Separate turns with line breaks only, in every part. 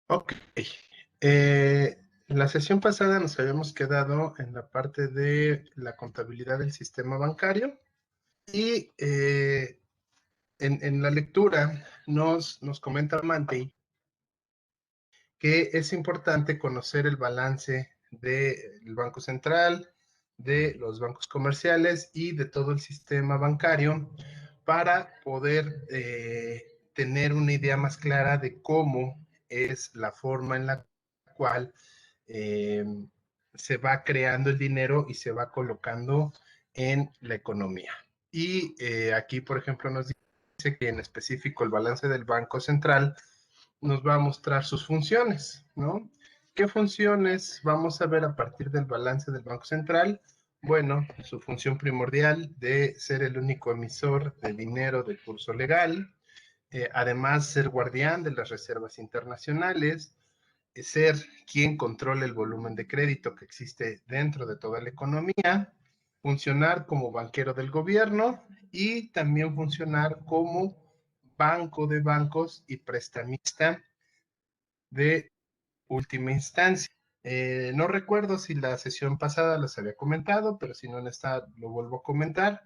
Ok. En la sesión pasada nos habíamos quedado en la parte de la contabilidad del sistema bancario y en la lectura nos comenta Manti que es importante conocer el balance del Banco Central, de los bancos comerciales y de todo el sistema bancario para poder tener una idea más clara de cómo es la forma en la cual eh, se va creando el dinero y se va colocando en la economía. Y aquí, por ejemplo, nos dice que en específico el balance del Banco Central nos va a mostrar sus funciones, ¿no? ¿Qué funciones vamos a ver a partir del balance del Banco Central? Bueno, su función primordial de ser el único emisor de dinero de curso legal, además ser guardián de las reservas internacionales, ser quien controle el volumen de crédito que existe dentro de toda la economía, funcionar como banquero del gobierno y también funcionar como banco de bancos y prestamista de última instancia. No recuerdo si la sesión pasada les había comentado, pero si no en esta lo vuelvo a comentar.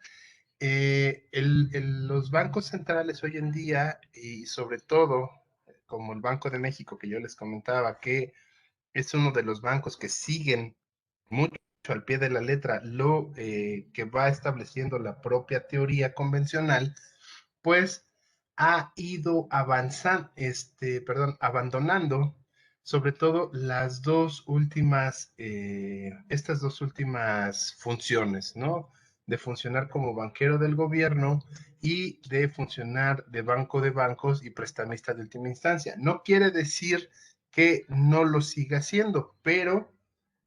Los bancos centrales hoy en día, y sobre todo como el Banco de México que yo les comentaba, que es uno de los bancos que siguen mucho al pie de la letra lo que va estableciendo la propia teoría convencional, pues ha ido avanzando, abandonando sobre todo estas dos últimas funciones, ¿no? De funcionar como banquero del gobierno y de funcionar de banco de bancos y prestamista de última instancia. No quiere decir que no lo siga haciendo, pero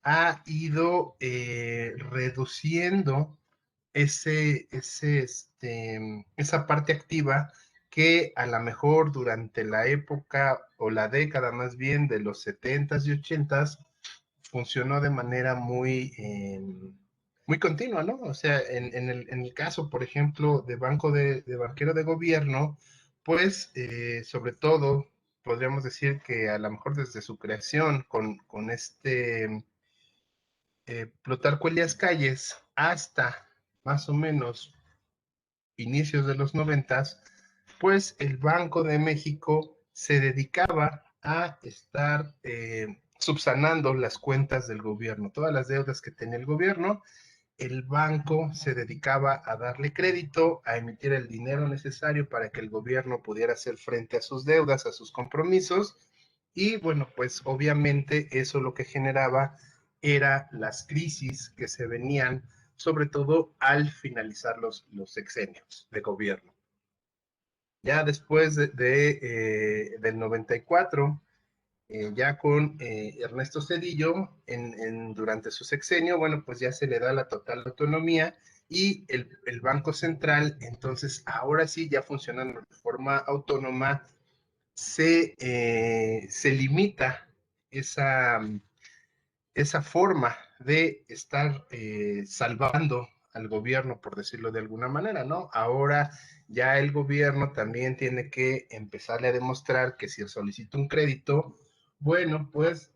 ha ido reduciendo esa parte activa que a lo mejor durante la época o la década más bien de los 70s y 80s funcionó de manera muy continua, ¿no? O sea, en el caso, por ejemplo, de banquero de gobierno, pues sobre todo podríamos decir que a lo mejor desde su creación con Plutarco Elías Calles hasta más o menos inicios de los 90, pues el Banco de México se dedicaba a estar subsanando las cuentas del gobierno, todas las deudas que tenía el gobierno. El banco se dedicaba a darle crédito, a emitir el dinero necesario para que el gobierno pudiera hacer frente a sus deudas, a sus compromisos. Y bueno, pues obviamente eso lo que generaba era las crisis que se venían, sobre todo al finalizar los sexenios de gobierno. Ya después del 94, ya con Ernesto Zedillo, durante su sexenio, bueno, pues ya se le da la total autonomía y el Banco Central, entonces ahora sí, ya funcionando de forma autónoma, se limita esa, esa forma de estar salvando al gobierno, por decirlo de alguna manera, ¿no? Ahora ya el gobierno también tiene que empezarle a demostrar que si solicita un crédito, bueno, pues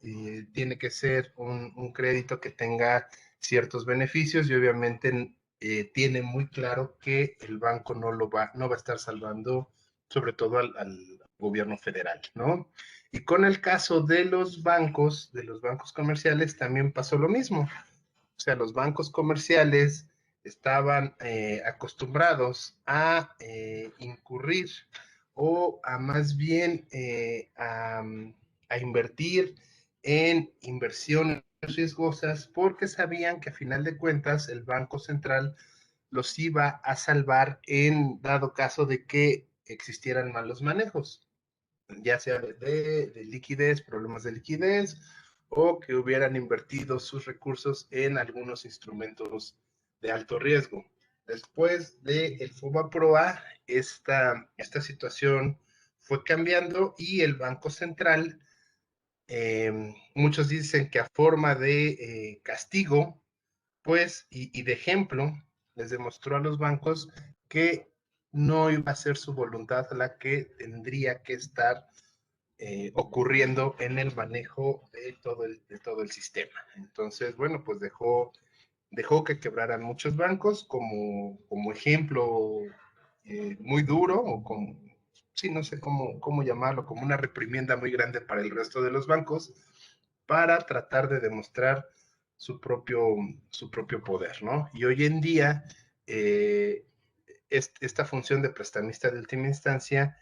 tiene que ser un crédito que tenga ciertos beneficios y obviamente tiene muy claro que el banco no va a estar salvando sobre todo al gobierno federal, ¿no? Y con el caso de los bancos comerciales, también pasó lo mismo. O sea, los bancos comerciales estaban acostumbrados a incurrir o a más bien a invertir en inversiones riesgosas porque sabían que a final de cuentas el Banco Central los iba a salvar en dado caso de que existieran malos manejos, ya sea de liquidez, problemas de liquidez, o que hubieran invertido sus recursos en algunos instrumentos de alto riesgo. Después del FOBAPROA, esta situación fue cambiando y el Banco Central, muchos dicen que a forma de castigo, pues, y de ejemplo, les demostró a los bancos que no iba a ser su voluntad la que tendría que estar ocurriendo en el manejo de todo el sistema. Entonces, bueno, pues dejó que quebraran muchos bancos como ejemplo muy duro, o como, sí, no sé cómo llamarlo, como una reprimienda muy grande para el resto de los bancos, para tratar de demostrar su propio poder, ¿no? Y hoy en día, eh, esta función de prestamista de última instancia,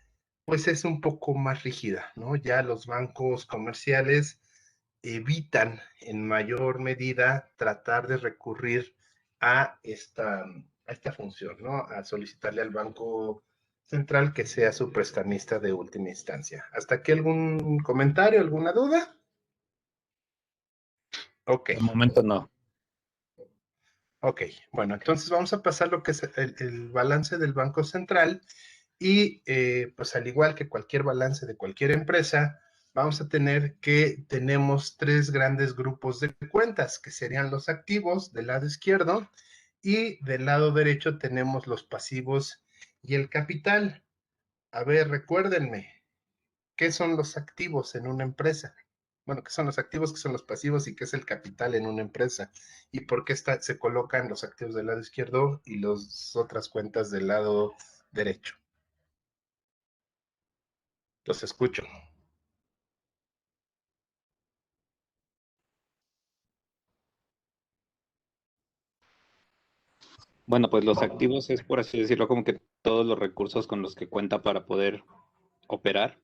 pues es un poco más rígida, ¿no? Ya los bancos comerciales evitan en mayor medida tratar de recurrir a esta función, ¿no? A solicitarle al Banco Central que sea su prestamista de última instancia. ¿Hasta aquí algún comentario, alguna duda? Ok,
De momento no.
ok. Bueno, entonces vamos a pasar lo que es el balance del Banco Central y pues al igual que cualquier balance de cualquier empresa, vamos a tener que tenemos tres grandes grupos de cuentas, que serían los activos del lado izquierdo y del lado derecho tenemos los pasivos y el capital. A ver, recuérdenme, ¿qué son los activos en una empresa? Bueno, ¿qué son los activos, qué son los pasivos y qué es el capital en una empresa? ¿Y por qué se colocan los activos del lado izquierdo y las otras cuentas del lado derecho? Los escucho.
Bueno, pues los activos es, por así decirlo, como que todos los recursos con los que cuenta para poder operar.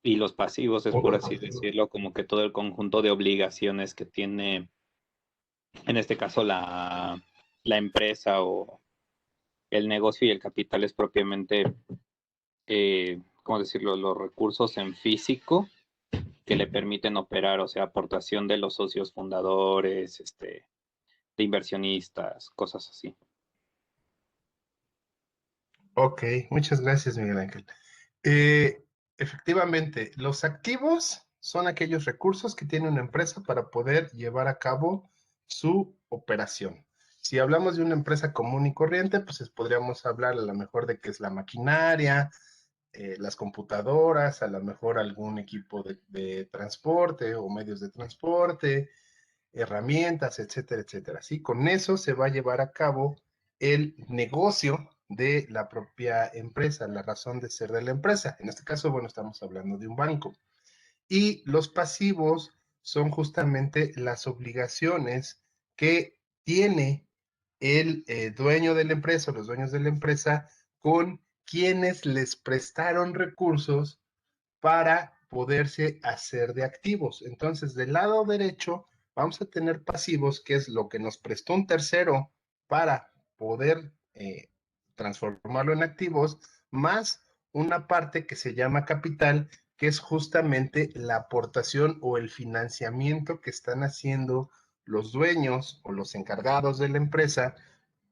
Y los pasivos es, por así decirlo, como que todo el conjunto de obligaciones que tiene, en este caso, la empresa o el negocio, y el capital es propiamente, ¿cómo decirlo?, los recursos en físico que le permiten operar, o sea, aportación de los socios fundadores, de inversionistas, cosas así.
Ok, muchas gracias, Miguel Ángel. Eh, Efectivamente, los activos son aquellos recursos que tiene una empresa para poder llevar a cabo su operación. Si hablamos de una empresa común y corriente, pues podríamos hablar a lo mejor de que es la maquinaria, las computadoras, a lo mejor algún equipo de transporte o medios de transporte, herramientas, etcétera, etcétera. ¿Sí? Con eso se va a llevar a cabo el negocio de la propia empresa, la razón de ser de la empresa. En este caso, bueno, estamos hablando de un banco. Y los pasivos son justamente las obligaciones que tiene el dueño de la empresa, los dueños de la empresa, con quienes les prestaron recursos para poderse hacer de activos. Entonces, del lado derecho vamos a tener pasivos, que es lo que nos prestó un tercero para poder transformarlo en activos, más una parte que se llama capital, que es justamente la aportación o el financiamiento que están haciendo los dueños o los encargados de la empresa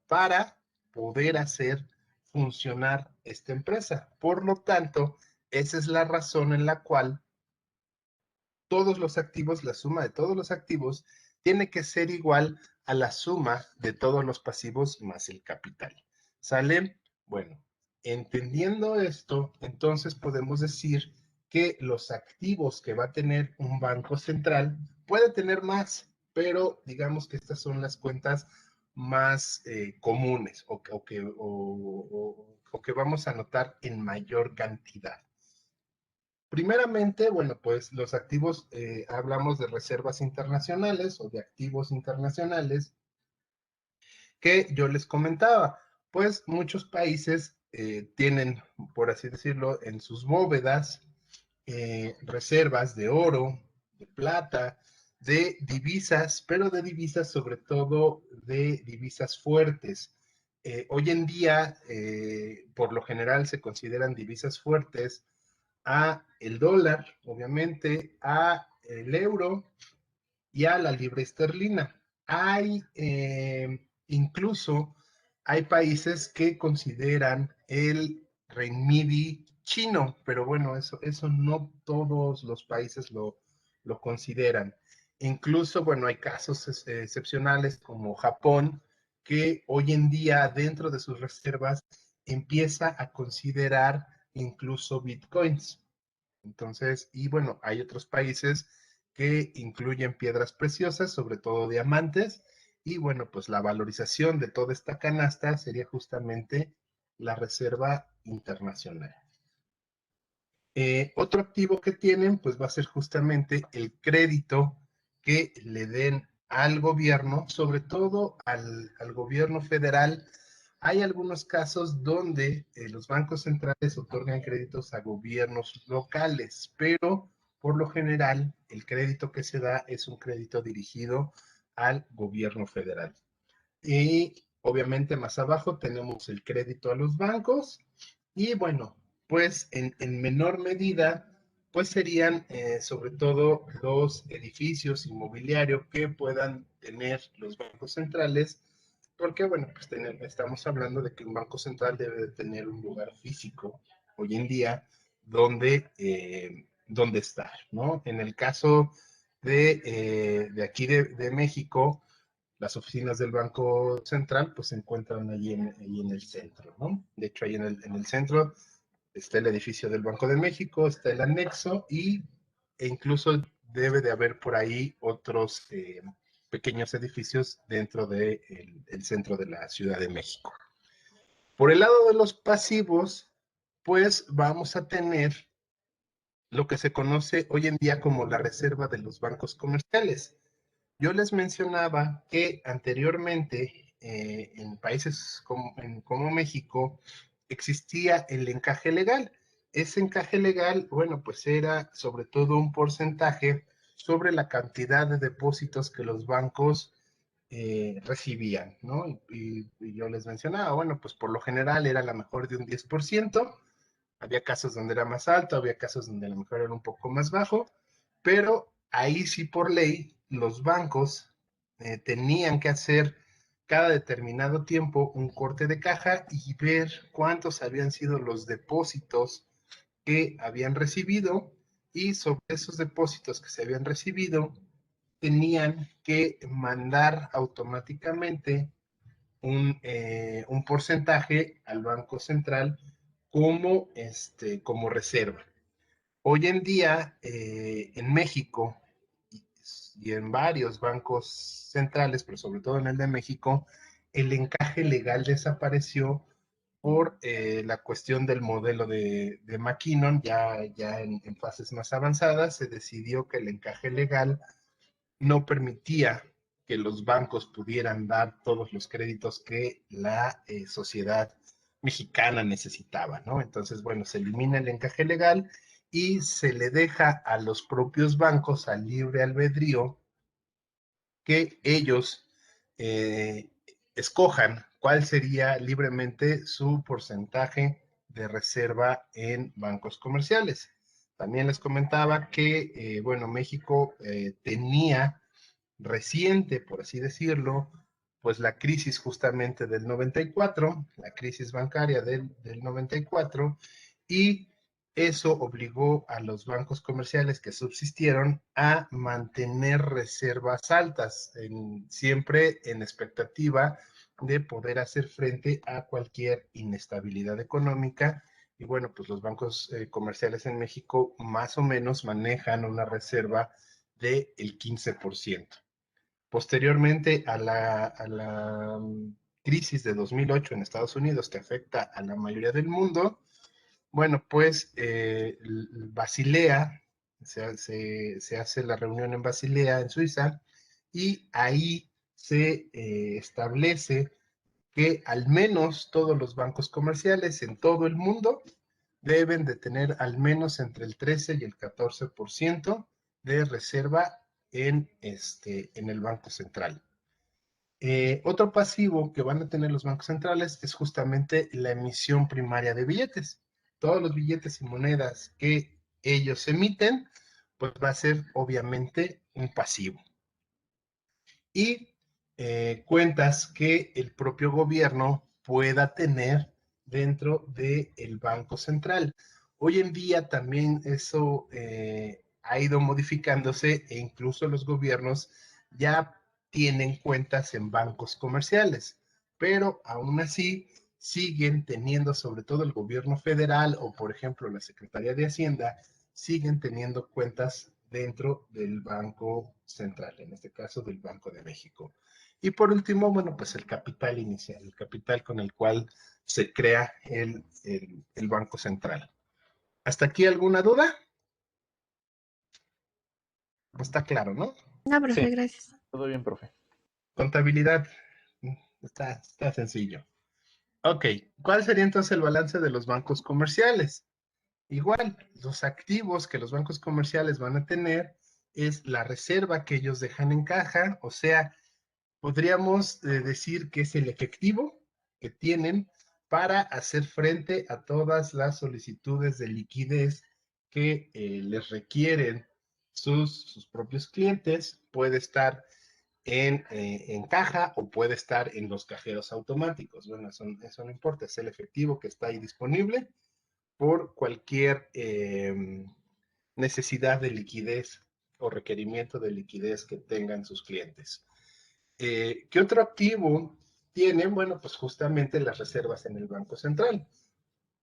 para poder hacer funcionar esta empresa. Por lo tanto, esa es la razón en la cual todos los activos, la suma de todos los activos, tiene que ser igual a la suma de todos los pasivos más el capital. ¿Sale? Bueno, entendiendo esto, entonces podemos decir que los activos que va a tener un banco central puede tener más, pero digamos que estas son las cuentas más comunes o que vamos a notar en mayor cantidad. Primeramente, bueno, pues los activos, hablamos de reservas internacionales o de activos internacionales que yo les comentaba. Pues muchos países tienen, por así decirlo, en sus bóvedas reservas de oro, de plata, de divisas, pero de divisas sobre todo de divisas fuertes. Hoy en día, por lo general, se consideran divisas fuertes a el dólar, obviamente, a el euro y a la libra esterlina. Hay incluso hay países que consideran el renminbi chino, pero bueno, eso no todos los países lo consideran. Incluso, bueno, hay casos excepcionales como Japón, que hoy en día dentro de sus reservas empieza a considerar incluso bitcoins. Entonces, y bueno, hay otros países que incluyen piedras preciosas, sobre todo diamantes, y bueno, pues la valorización de toda esta canasta sería justamente la Reserva Internacional. Otro activo que tienen, pues va a ser justamente el crédito que le den al gobierno, sobre todo al gobierno federal. Hay algunos casos donde los bancos centrales otorgan créditos a gobiernos locales, pero por lo general el crédito que se da es un crédito dirigido al gobierno federal. Y obviamente más abajo tenemos el crédito a los bancos y bueno, pues en menor medida, pues serían sobre todo los edificios inmobiliarios que puedan tener los bancos centrales, porque bueno, pues estamos hablando de que un banco central debe de tener un lugar físico hoy en día donde estar, ¿no? En el caso de aquí de México, las oficinas del Banco Central pues se encuentran ahí en el centro, ¿no? De hecho, ahí en el centro está el edificio del Banco de México, está el anexo e incluso debe de haber por ahí otros pequeños edificios dentro del el centro de la Ciudad de México. Por el lado de los pasivos, pues vamos a tener lo que se conoce hoy en día como la reserva de los bancos comerciales. Yo les mencionaba que anteriormente en países como México existía el encaje legal. Ese encaje legal, bueno, pues era sobre todo un porcentaje sobre la cantidad de depósitos que los bancos recibían, ¿no? Y yo les mencionaba, bueno, pues por lo general era la mejor de un 10%. Había casos donde era más alto, había casos donde a lo mejor era un poco más bajo, pero ahí sí por ley los bancos tenían que hacer cada determinado tiempo un corte de caja y ver cuántos habían sido los depósitos que habían recibido, y sobre esos depósitos que se habían recibido tenían que mandar automáticamente un porcentaje al Banco Central como reserva. Hoy en día, en México y en varios bancos centrales, pero sobre todo en el de México, el encaje legal desapareció por la cuestión del modelo de McKinnon. Ya en fases más avanzadas se decidió que el encaje legal no permitía que los bancos pudieran dar todos los créditos que la sociedad mexicana necesitaba, ¿no? Entonces, bueno, se elimina el encaje legal y se le deja a los propios bancos al libre albedrío que ellos eh, escojan cuál sería libremente su porcentaje de reserva en bancos comerciales. También les comentaba que, bueno, México tenía reciente, por así decirlo, pues la crisis justamente del 94, la crisis bancaria del 94, y eso obligó a los bancos comerciales que subsistieron a mantener reservas altas, siempre en expectativa de poder hacer frente a cualquier inestabilidad económica. Y bueno, pues los bancos comerciales en México más o menos manejan una reserva del 15%. Posteriormente a la crisis de 2008 en Estados Unidos, que afecta a la mayoría del mundo, bueno, pues Basilea, se hace la reunión en Basilea, en Suiza, y ahí se establece que al menos todos los bancos comerciales en todo el mundo deben de tener al menos entre el 13 y el 14% de reserva en el Banco Central. Otro pasivo que van a tener los bancos centrales es justamente la emisión primaria de billetes. Todos los billetes y monedas que ellos emiten, pues va a ser obviamente un pasivo. Y cuentas que el propio gobierno pueda tener dentro del Banco Central. Hoy en día también eso ha ido modificándose e incluso los gobiernos ya tienen cuentas en bancos comerciales, pero aún así siguen teniendo, sobre todo el gobierno federal o por ejemplo la Secretaría de Hacienda, siguen teniendo cuentas dentro del Banco Central, en este caso del Banco de México. Y por último, bueno, pues el capital inicial, el capital con el cual se crea el Banco Central. ¿Hasta aquí alguna duda? Pues está claro, ¿no?
No,
Sí,
profe, gracias.
todo bien, profe.
Contabilidad, está sencillo. Ok, ¿cuál sería entonces el balance de los bancos comerciales? Igual, los activos que los bancos comerciales van a tener es la reserva que ellos dejan en caja, o sea, podríamos decir que es el efectivo que tienen para hacer frente a todas las solicitudes de liquidez que les requieren sus propios clientes. Puede estar en caja o puede estar en los cajeros automáticos. Bueno, eso no importa, es el efectivo que está ahí disponible por cualquier necesidad de liquidez o requerimiento de liquidez que tengan sus clientes. ¿Qué otro activo tienen? Bueno, pues justamente las reservas en el Banco Central.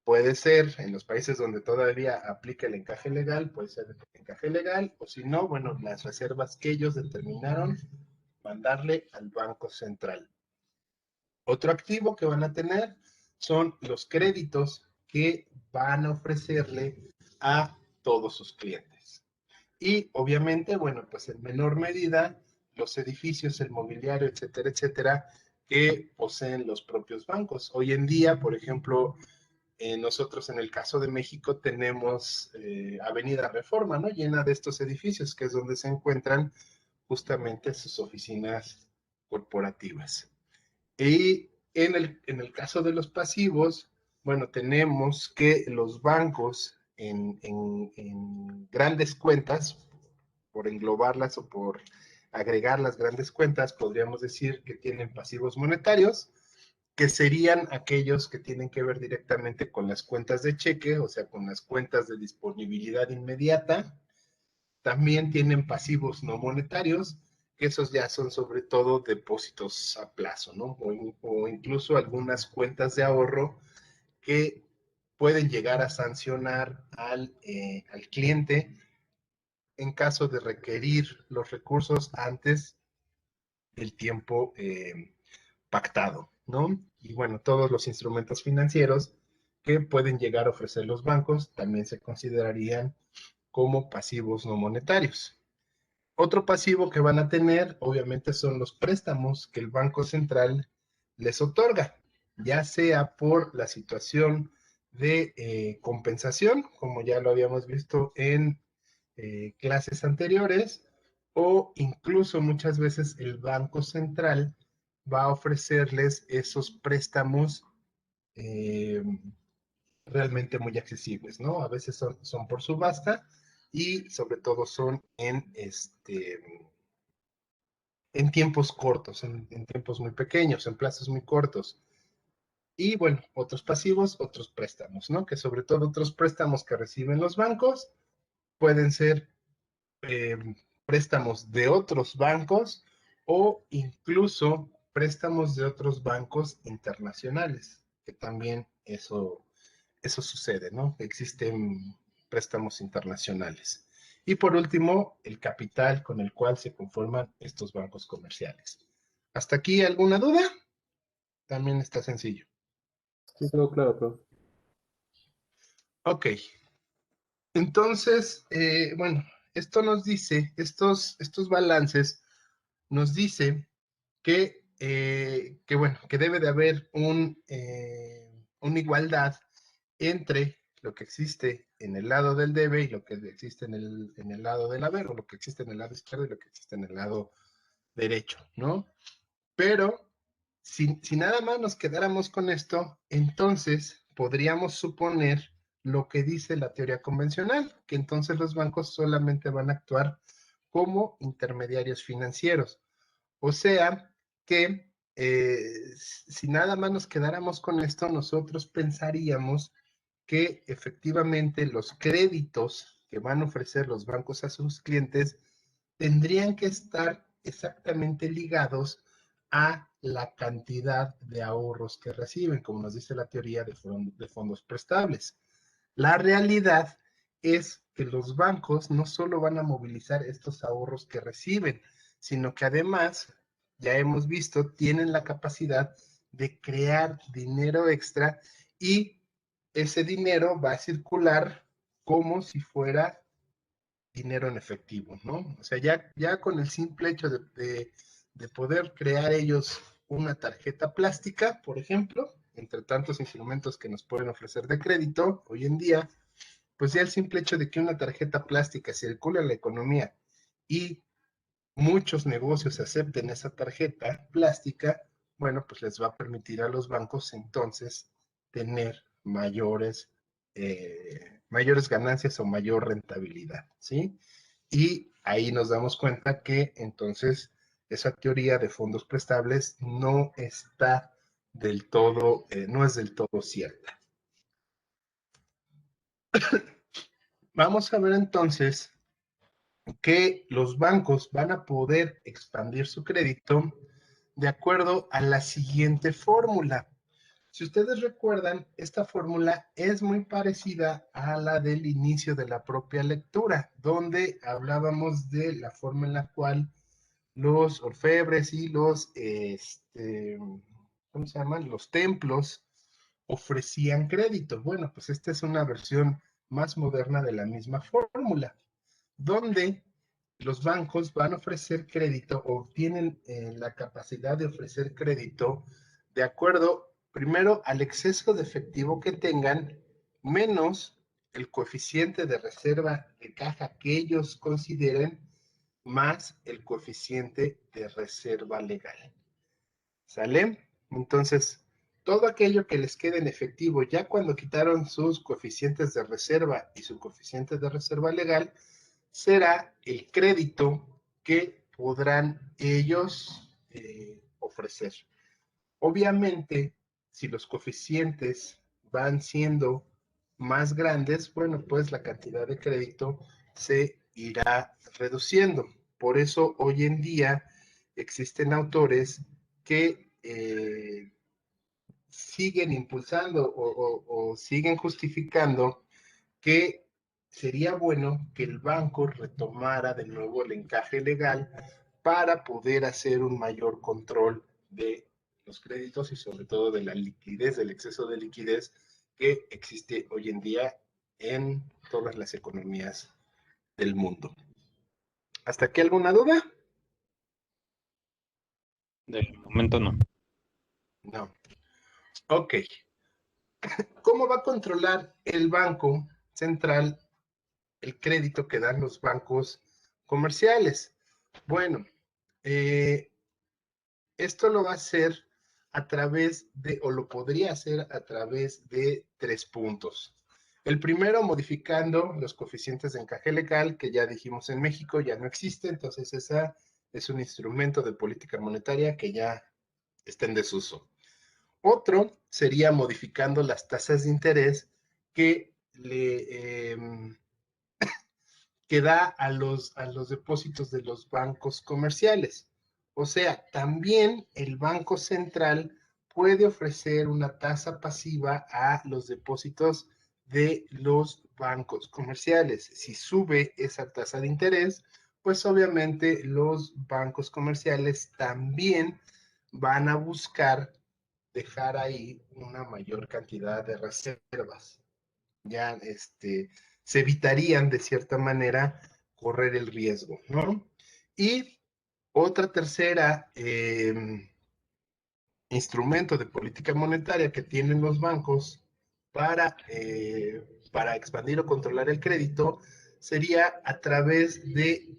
Puede ser en los países donde todavía aplica el encaje legal, puede ser el encaje legal, o si no, bueno, las reservas que ellos determinaron mandarle al Banco Central. Otro activo que van a tener son los créditos que van a ofrecerle a todos sus clientes. Y obviamente, bueno, pues en menor medida, los edificios, el mobiliario, etcétera, etcétera, que poseen los propios bancos. Hoy en día, por ejemplo, nosotros en el caso de México tenemos Avenida Reforma, ¿no? Llena de estos edificios, que es donde se encuentran justamente sus oficinas corporativas. Y en el caso de los pasivos, bueno, tenemos que los bancos en grandes cuentas, por englobarlas o por agregar las grandes cuentas, podríamos decir que tienen pasivos monetarios, que serían aquellos que tienen que ver directamente con las cuentas de cheque, o sea, con las cuentas de disponibilidad inmediata. También tienen pasivos no monetarios, que esos ya son sobre todo depósitos a plazo, ¿no? O incluso algunas cuentas de ahorro que pueden llegar a sancionar al cliente en caso de requerir los recursos antes del tiempo pactado, ¿no? Y bueno, todos los instrumentos financieros que pueden llegar a ofrecer los bancos también se considerarían como pasivos no monetarios. Otro pasivo que van a tener, obviamente, son los préstamos que el Banco Central les otorga, ya sea por la situación de compensación, como ya lo habíamos visto en clases anteriores, o incluso muchas veces el Banco Central va a ofrecerles esos préstamos eh, realmente muy accesibles, ¿no? A veces son por subasta y sobre todo son en tiempos cortos, en tiempos muy pequeños, en plazos muy cortos. Y bueno, otros pasivos, otros préstamos, ¿no? Que sobre todo otros préstamos que reciben los bancos pueden ser eh, préstamos de otros bancos o incluso préstamos de otros bancos internacionales, que también eso sucede, ¿no? Existen préstamos internacionales. Y por último, el capital con el cual se conforman estos bancos comerciales. ¿Hasta aquí alguna duda? También está sencillo.
Sí, todo claro, profe.
Ok, entonces, bueno, esto nos dice, estos balances nos dice que bueno, que debe de haber una igualdad entre lo que existe en el lado del debe y lo que existe en el lado del haber, o lo que existe en el lado izquierdo y lo que existe en el lado derecho, ¿no? Pero si nada más nos quedáramos con esto, entonces podríamos suponer lo que dice la teoría convencional, que entonces los bancos solamente van a actuar como intermediarios financieros. O sea que si nada más nos quedáramos con esto, nosotros pensaríamos que efectivamente los créditos que van a ofrecer los bancos a sus clientes tendrían que estar exactamente ligados a la cantidad de ahorros que reciben, como nos dice la teoría de fondos prestables. La realidad es que los bancos no solo van a movilizar estos ahorros que reciben, sino que además, ya hemos visto, tienen la capacidad de crear dinero extra y ese dinero va a circular como si fuera dinero en efectivo, ¿no? O sea, ya con el simple hecho de poder crear ellos una tarjeta plástica, por ejemplo, entre tantos instrumentos que nos pueden ofrecer de crédito hoy en día, pues ya el simple hecho de que una tarjeta plástica circule en la economía y muchos negocios acepten esa tarjeta plástica, bueno, pues les va a permitir a los bancos entonces tener mayores ganancias o mayor rentabilidad, ¿sí? Y ahí nos damos cuenta que entonces esa teoría de fondos prestables no está del todo, no es del todo cierta. Vamos a ver entonces que los bancos van a poder expandir su crédito de acuerdo a la siguiente fórmula. Si ustedes recuerdan, esta fórmula es muy parecida a la del inicio de la propia lectura, donde hablábamos de la forma en la cual los orfebres y ¿cómo se llaman? Los templos ofrecían crédito. Bueno, pues esta es una versión más moderna de la misma fórmula, donde los bancos van a ofrecer crédito o tienen la capacidad de ofrecer crédito de acuerdo, primero, al exceso de efectivo que tengan, menos el coeficiente de reserva de caja que ellos consideren, más el coeficiente de reserva legal. ¿Sale? Entonces, todo aquello que les quede en efectivo, ya cuando quitaron sus coeficientes de reserva y su coeficiente de reserva legal, será el crédito que podrán ellos ofrecer. Obviamente, si los coeficientes van siendo más grandes, bueno, pues la cantidad de crédito se irá reduciendo. Por eso hoy en día existen autores que siguen impulsando o siguen justificando que sería bueno que el banco retomara de nuevo el encaje legal para poder hacer un mayor control de los créditos y sobre todo de la liquidez, del exceso de liquidez que existe hoy en día en todas las economías del mundo. ¿Hasta aquí alguna duda?
De momento no.
No. Ok. ¿Cómo va a controlar el Banco Central el crédito que dan los bancos comerciales? Bueno, esto lo va a hacer a través de, o lo podría hacer a través de 3 puntos. El primero, modificando los coeficientes de encaje legal, que ya dijimos en México, ya no existe, entonces esa es un instrumento de política monetaria que ya está en desuso. Otro sería modificando las tasas de interés que que da a los depósitos de los bancos comerciales. O sea, también el Banco Central puede ofrecer una tasa pasiva a los depósitos de los bancos comerciales. Si sube esa tasa de interés, pues obviamente los bancos comerciales también van a buscar dejar ahí una mayor cantidad de reservas. Ya se evitarían de cierta manera correr el riesgo, ¿no? Y otra tercera instrumento de política monetaria que tienen los bancos para expandir o controlar el crédito sería a través de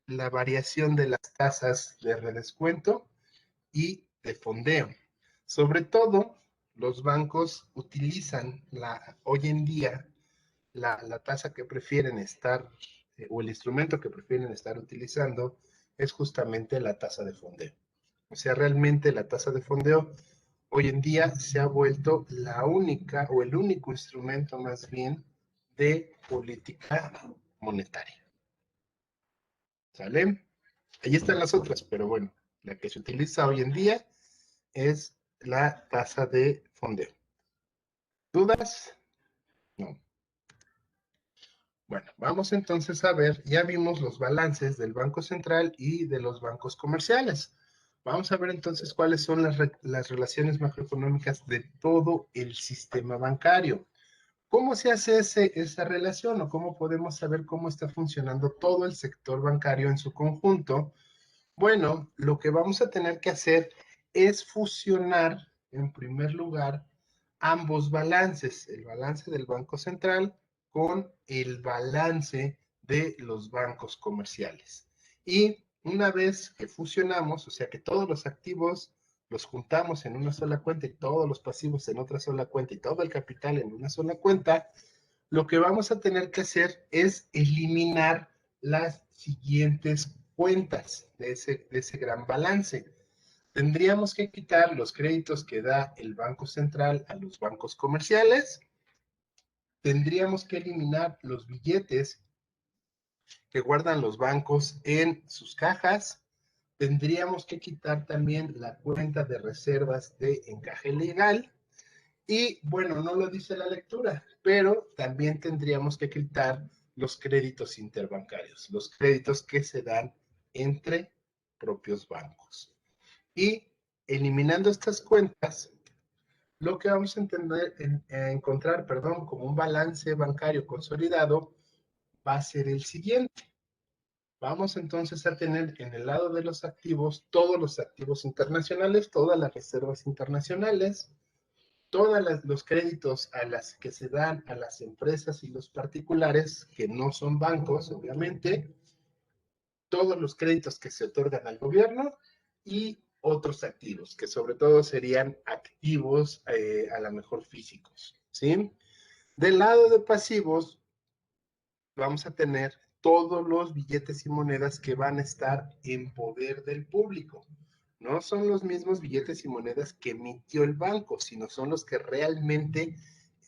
la variación de las tasas de redescuento y de fondeo. Sobre todo, los bancos utilizan hoy en día la tasa que prefieren estar, o el instrumento que prefieren estar utilizando, es justamente la tasa de fondeo. O sea, realmente la tasa de fondeo hoy en día se ha vuelto la única o el único instrumento más bien de política monetaria. ¿Sale? Ahí están las otras, pero bueno, la que se utiliza hoy en día es la tasa de fondeo. ¿Dudas? No. Bueno, vamos entonces a ver, ya vimos los balances del Banco Central y de los bancos comerciales. Vamos a ver entonces cuáles son las relaciones macroeconómicas de todo el sistema bancario. ¿Cómo se hace esa relación o cómo podemos saber cómo está funcionando todo el sector bancario en su conjunto? Bueno, lo que vamos a tener que hacer es fusionar, en primer lugar, ambos balances, el balance del Banco Central con el balance de los bancos comerciales. Y una vez que fusionamos, o sea que todos los activos los juntamos en una sola cuenta y todos los pasivos en otra sola cuenta y todo el capital en una sola cuenta, lo que vamos a tener que hacer es eliminar las siguientes cuentas de ese gran balance. Tendríamos que quitar los créditos que da el Banco Central a los bancos comerciales. Tendríamos que eliminar los billetes que guardan los bancos en sus cajas. Tendríamos que quitar también la cuenta de reservas de encaje legal. Y bueno, no lo dice la lectura, pero también tendríamos que quitar los créditos interbancarios, los créditos que se dan entre propios bancos. Y eliminando estas cuentas, lo que vamos a encontrar, perdón, como un balance bancario consolidado va a ser el siguiente. Vamos entonces a tener en el lado de los activos todos los activos internacionales, todas las reservas internacionales, todos los créditos a las que se dan a las empresas y los particulares, que no son bancos, obviamente, todos los créditos que se otorgan al gobierno y otros activos, que sobre todo serían activos a lo mejor físicos, ¿sí? Del lado de pasivos, vamos a tener todos los billetes y monedas que van a estar en poder del público. No son los mismos billetes y monedas que emitió el banco, sino son los que realmente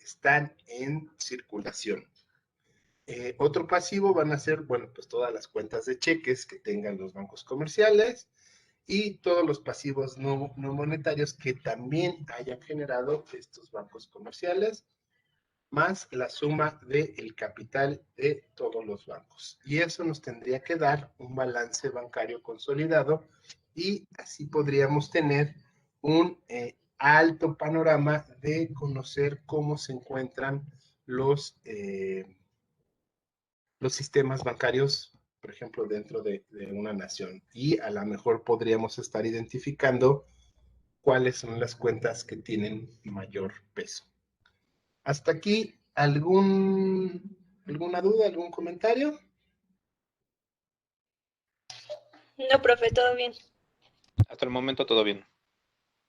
están en circulación. Otro pasivo van a ser, bueno, pues todas las cuentas de cheques que tengan los bancos comerciales y todos los pasivos no monetarios que también hayan generado estos bancos comerciales, más la suma del capital de todos los bancos. Y eso nos tendría que dar un balance bancario consolidado y así podríamos tener un alto panorama de conocer cómo se encuentran los sistemas bancarios, por ejemplo, dentro de una nación. Y a lo mejor podríamos estar identificando cuáles son las cuentas que tienen mayor peso. Hasta aquí, ¿alguna duda, algún comentario?
No, profe, todo bien.
Hasta el momento todo bien.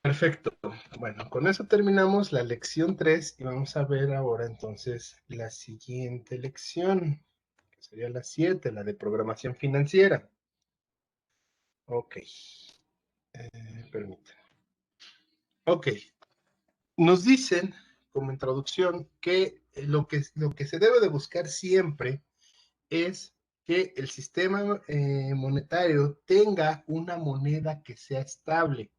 Perfecto. Bueno, con eso terminamos la lección 3 y vamos a ver ahora entonces la siguiente lección, que sería la 7, la de programación financiera. Ok. Permítanme. Ok. Nos dicen, como introducción, que lo que se debe de buscar siempre es que el sistema monetario tenga una moneda que sea estable,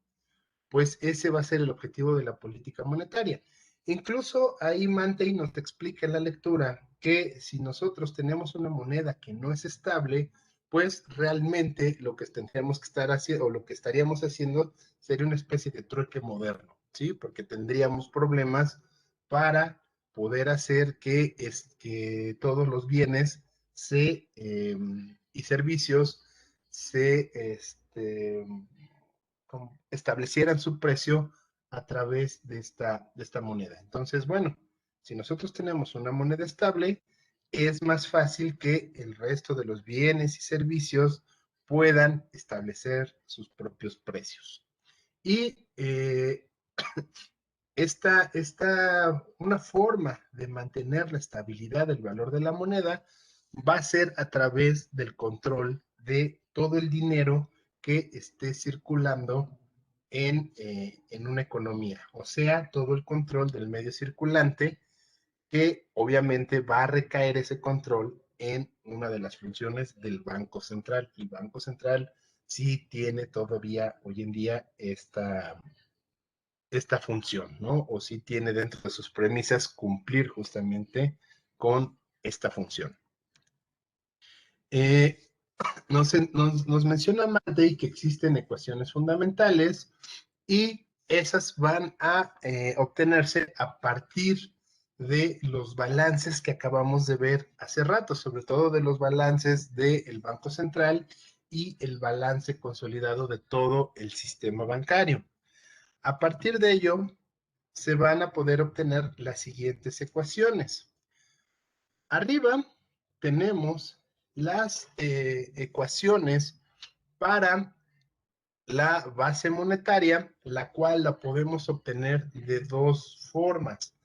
pues ese va a ser el objetivo de la política monetaria. Incluso ahí Mantei nos explica en la lectura que si nosotros tenemos una moneda que no es estable, pues realmente lo que tendríamos que estar haciendo o lo que estaríamos haciendo sería una especie de trueque moderno, ¿sí? Porque tendríamos problemas para poder hacer que todos los bienes y servicios se establecieran su precio a través de esta moneda. Entonces, bueno, si nosotros tenemos una moneda estable, es más fácil que el resto de los bienes y servicios puedan establecer sus propios precios. Y una forma de mantener la estabilidad del valor de la moneda va a ser a través del control de todo el dinero que esté circulando en una economía, o sea, todo el control del medio circulante, que obviamente va a recaer ese control en una de las funciones del Banco Central. El Banco Central sí tiene todavía hoy en día esta función, ¿no? O sí tiene dentro de sus premisas cumplir justamente con esta función. Nos menciona Matei que existen ecuaciones fundamentales y esas van a obtenerse a partir de los balances que acabamos de ver hace rato, sobre todo de los balances del Banco Central y el balance consolidado de todo el sistema bancario. A partir de ello, se van a poder obtener las siguientes ecuaciones. Arriba tenemos las ecuaciones para la base monetaria, la cual la podemos obtener de dos formas,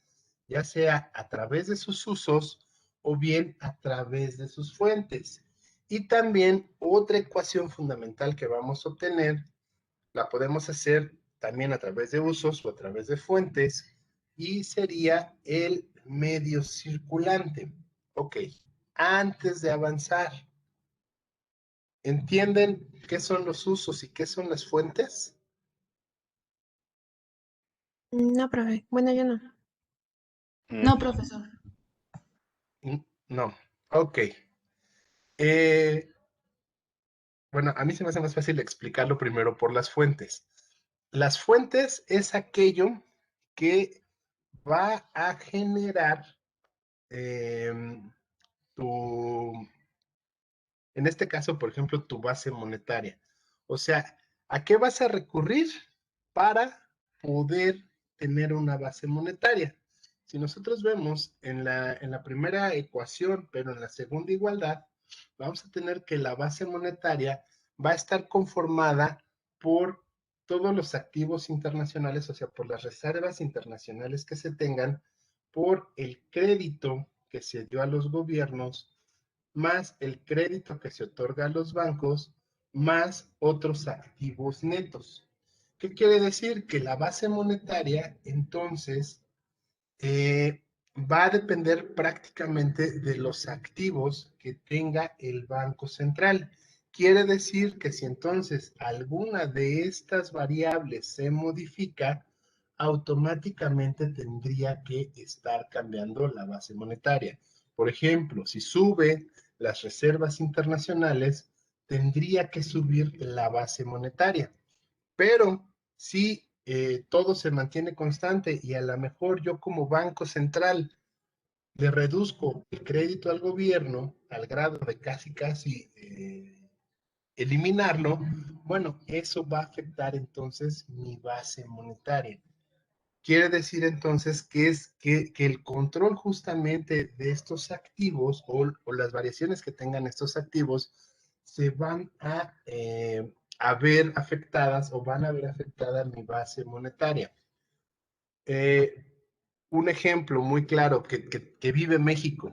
ya sea a través de sus usos o bien a través de sus fuentes. Y también otra ecuación fundamental que vamos a obtener, la podemos hacer también a través de usos o a través de fuentes, y sería el medio circulante. Ok, antes de avanzar, ¿entienden qué son los usos y qué son las fuentes?
No, profe. Bueno, yo no.
No, profesor.
No. Ok. Bueno, a mí se me hace más fácil explicarlo primero por las fuentes. Las fuentes es aquello que va a generar tu, en este caso, por ejemplo, tu base monetaria. O sea, ¿a qué vas a recurrir para poder tener una base monetaria? Si nosotros vemos en la primera ecuación, pero en la segunda igualdad, vamos a tener que la base monetaria va a estar conformada por todos los activos internacionales, o sea, por las reservas internacionales que se tengan, por el crédito que se dio a los gobiernos, más el crédito que se otorga a los bancos, más otros activos netos. ¿Qué quiere decir? Que la base monetaria, entonces, va a depender prácticamente de los activos que tenga el Banco Central. Quiere decir que si entonces alguna de estas variables se modifica, automáticamente tendría que estar cambiando la base monetaria. Por ejemplo, si sube las reservas internacionales, tendría que subir la base monetaria. Pero si todo se mantiene constante y a lo mejor yo como Banco Central le reduzco el crédito al gobierno al grado de casi eliminarlo, bueno, eso va a afectar entonces mi base monetaria. Quiere decir entonces que el control justamente de estos activos o las variaciones que tengan estos activos se van a ver afectadas o van a ver afectada mi base monetaria. Un ejemplo muy claro que vive México.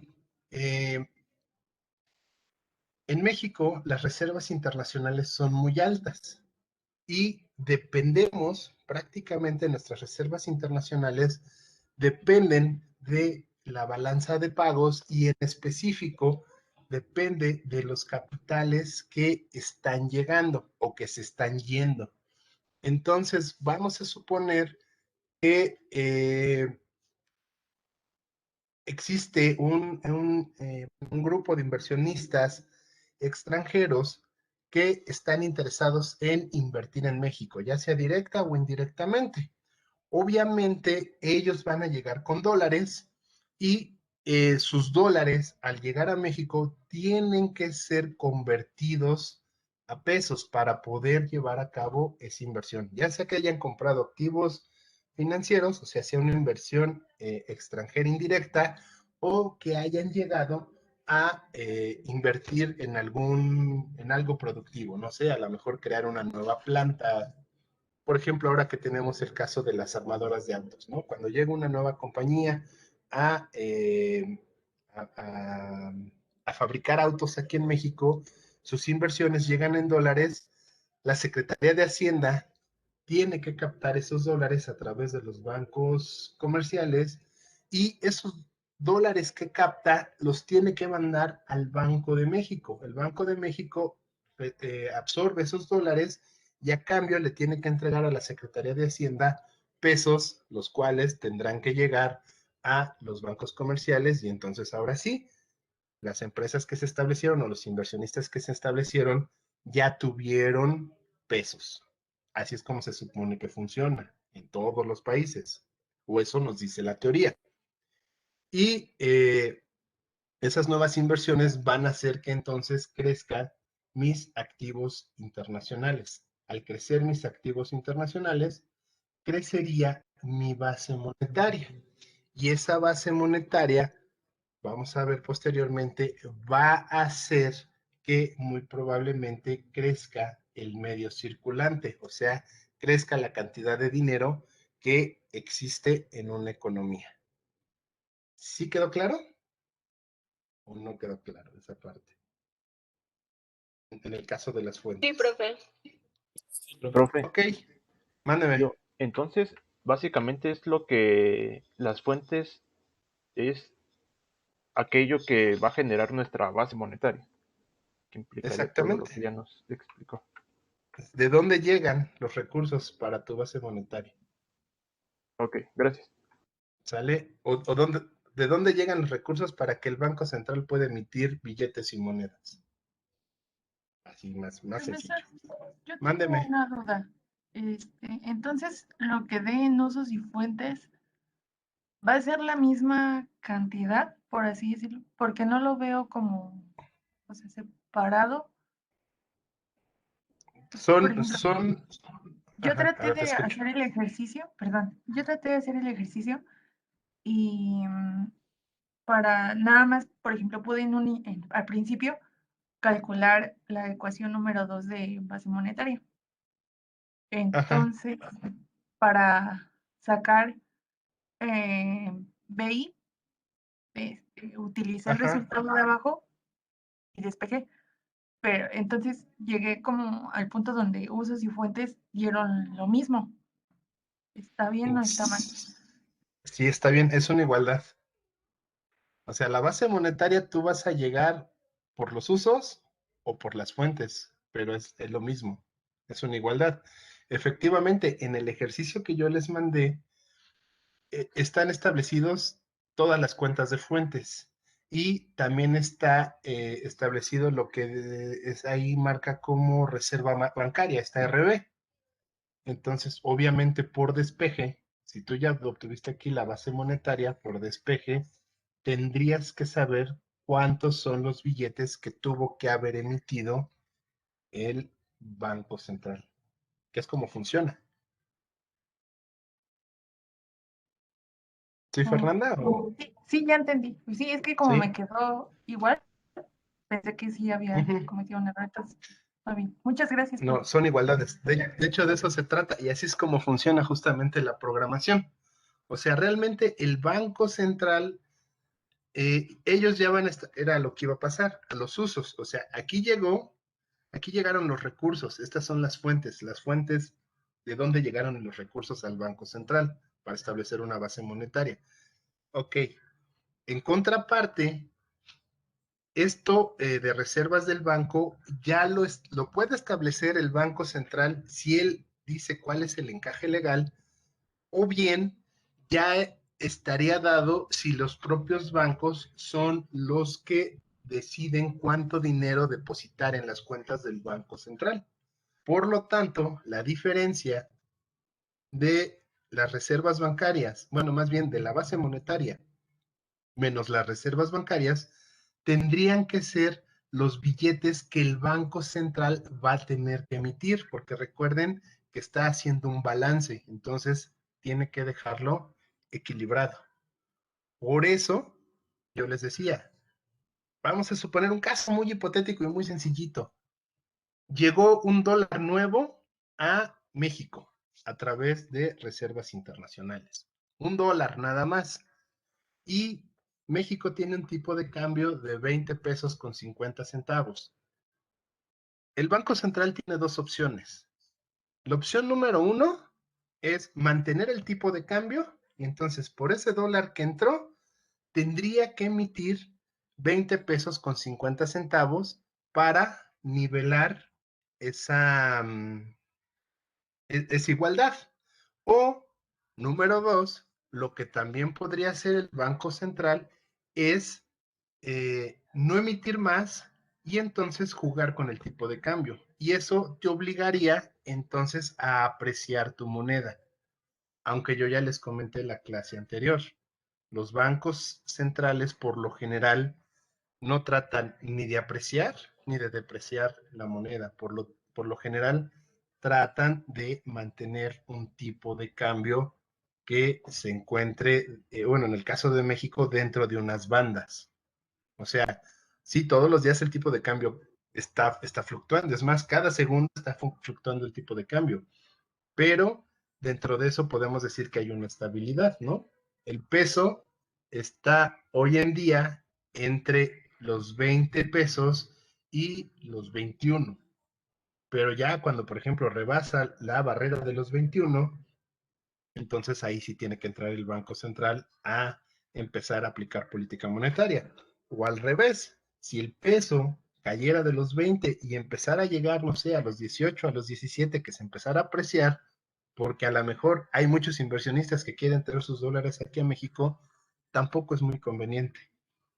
En México las reservas internacionales son muy altas y dependemos prácticamente, nuestras reservas internacionales dependen de la balanza de pagos y en específico depende de los capitales que están llegando o que se están yendo. Entonces, vamos a suponer que existe un grupo de inversionistas extranjeros que están interesados en invertir en México, ya sea directa o indirectamente. Obviamente, ellos van a llegar con dólares y sus dólares, al llegar a México, tienen que ser convertidos a pesos para poder llevar a cabo esa inversión, ya sea que hayan comprado activos financieros, o sea, sea una inversión extranjera indirecta, o que hayan llegado a invertir en algo productivo, no sé, a lo mejor crear una nueva planta. Por ejemplo, ahora que tenemos el caso de las armadoras de autos, ¿no? Cuando llega una nueva compañía a, a, a, a fabricar autos aquí en México, sus inversiones llegan en dólares, la Secretaría de Hacienda tiene que captar esos dólares a través de los bancos comerciales y esos dólares que capta los tiene que mandar al Banco de México. El Banco de México absorbe esos dólares y a cambio le tiene que entregar a la Secretaría de Hacienda pesos, los cuales tendrán que llegar a los bancos comerciales y entonces ahora sí, Las empresas que se establecieron o los inversionistas que se establecieron ya tuvieron pesos. Así es como se supone que funciona en todos los países, o eso nos dice la teoría. Y esas nuevas inversiones van a hacer que entonces crezcan mis activos internacionales. Al crecer mis activos internacionales, crecería mi base monetaria. Y esa base monetaria, vamos a ver posteriormente, va a hacer que muy probablemente crezca el medio circulante, o sea, crezca la cantidad de dinero que existe en una economía. ¿Sí quedó claro? ¿O no quedó claro esa parte? En el caso de las
Sí,
fuentes.
profe.
Profe,
Ok, mándeme.
entonces, básicamente es lo que las fuentes es aquello que va a generar nuestra base monetaria, que implicaría todo lo que
Exactamente.
ya nos explicó.
¿De dónde llegan los recursos para tu base monetaria?
Ok, gracias.
¿Sale? O ¿de dónde llegan los recursos para que el Banco Central pueda emitir billetes y monedas? Así más
Profesor,
sencillo.
yo tengo
Mándeme.
una duda. Entonces, lo que dé en usos y fuentes va a ser la misma cantidad, por así decirlo, porque no lo veo como, o sea, separado. Por ejemplo, yo
Ajá, a
traté
ver, te
de
escucho.
hacer el ejercicio, perdón, yo traté de hacer el ejercicio y para nada más, por ejemplo, pude al principio calcular la ecuación número 2 de base monetaria.
Ajá,
Entonces, para sacar BI, utilicé el
ajá.
resultado de abajo y despejé. Pero entonces llegué como al punto donde usos y fuentes dieron lo mismo. ¿Está bien o está mal?
Sí, está bien, es una igualdad. O sea, la base monetaria tú vas a llegar por los usos o por las fuentes, pero es lo mismo, es una igualdad. Efectivamente, en el ejercicio que yo les mandé, están establecidos todas las cuentas de fuentes y también está establecido lo que es ahí marca como reserva bancaria, está RB. Entonces, obviamente por despeje, si tú ya obtuviste aquí la base monetaria por despeje, tendrías que saber cuántos son los billetes que tuvo que haber emitido el Banco Central, que es como funciona. ¿Sí, Fernanda?
Sí, sí, ya entendí. Pues sí, es que como me
Sí.
quedó igual, pensé que sí había
Ujú.
cometido un error. Entonces, está bien. Muchas gracias,
No,
profe.
son igualdades. De hecho, de eso se trata y así es como funciona justamente la programación. O sea, realmente el Banco Central, ellos ya van a estar, era lo que iba a pasar, a los usos. O sea, aquí llegaron los recursos, estas son las fuentes de dónde llegaron los recursos al Banco Central para establecer una base monetaria. Ok, en contraparte, esto de reservas del banco ya lo puede establecer el Banco Central si él dice cuál es el encaje legal, o bien ya estaría dado si los propios bancos son los que deciden cuánto dinero depositar en las cuentas del Banco Central. Por lo tanto, la diferencia de las reservas bancarias, bueno, más bien de la base monetaria menos las reservas bancarias, tendrían que ser los billetes que el Banco Central va a tener que emitir, porque recuerden que está haciendo un balance, entonces tiene que dejarlo equilibrado. Por eso, yo les decía, vamos a suponer un caso muy hipotético y muy sencillito. Llegó un dólar nuevo a México a través de reservas internacionales. Un dólar nada más. Y México tiene un tipo de cambio de 20 pesos con 50 centavos. El Banco Central tiene dos opciones. La opción número uno es mantener el tipo de cambio y entonces por ese dólar que entró tendría que emitir 20 pesos con 50 centavos para nivelar esa, esa igualdad. O, número dos, lo que también podría hacer el Banco Central es no emitir más y entonces jugar con el tipo de cambio. Y eso te obligaría entonces a apreciar tu moneda. Aunque yo ya les comenté en la clase anterior, los bancos centrales por lo general no tratan ni de apreciar ni de depreciar la moneda. Por lo general tratan de mantener un tipo de cambio que se encuentre, bueno, en el caso de México, dentro de unas bandas. O sea, sí, todos los días el tipo de cambio está fluctuando. Es más, cada segundo está fluctuando el tipo de cambio. Pero dentro de eso podemos decir que hay una estabilidad, ¿no? El peso está hoy en día entre los 20 pesos y los 21. Pero ya cuando, por ejemplo, rebasa la barrera de los 21, entonces ahí sí tiene que entrar el Banco Central a empezar a aplicar política monetaria. O al revés, si el peso cayera de los 20 y empezara a llegar, no sé, a los 18, a los 17, que se empezara a apreciar, porque a lo mejor hay muchos inversionistas que quieren traer sus dólares aquí a México, tampoco es muy conveniente.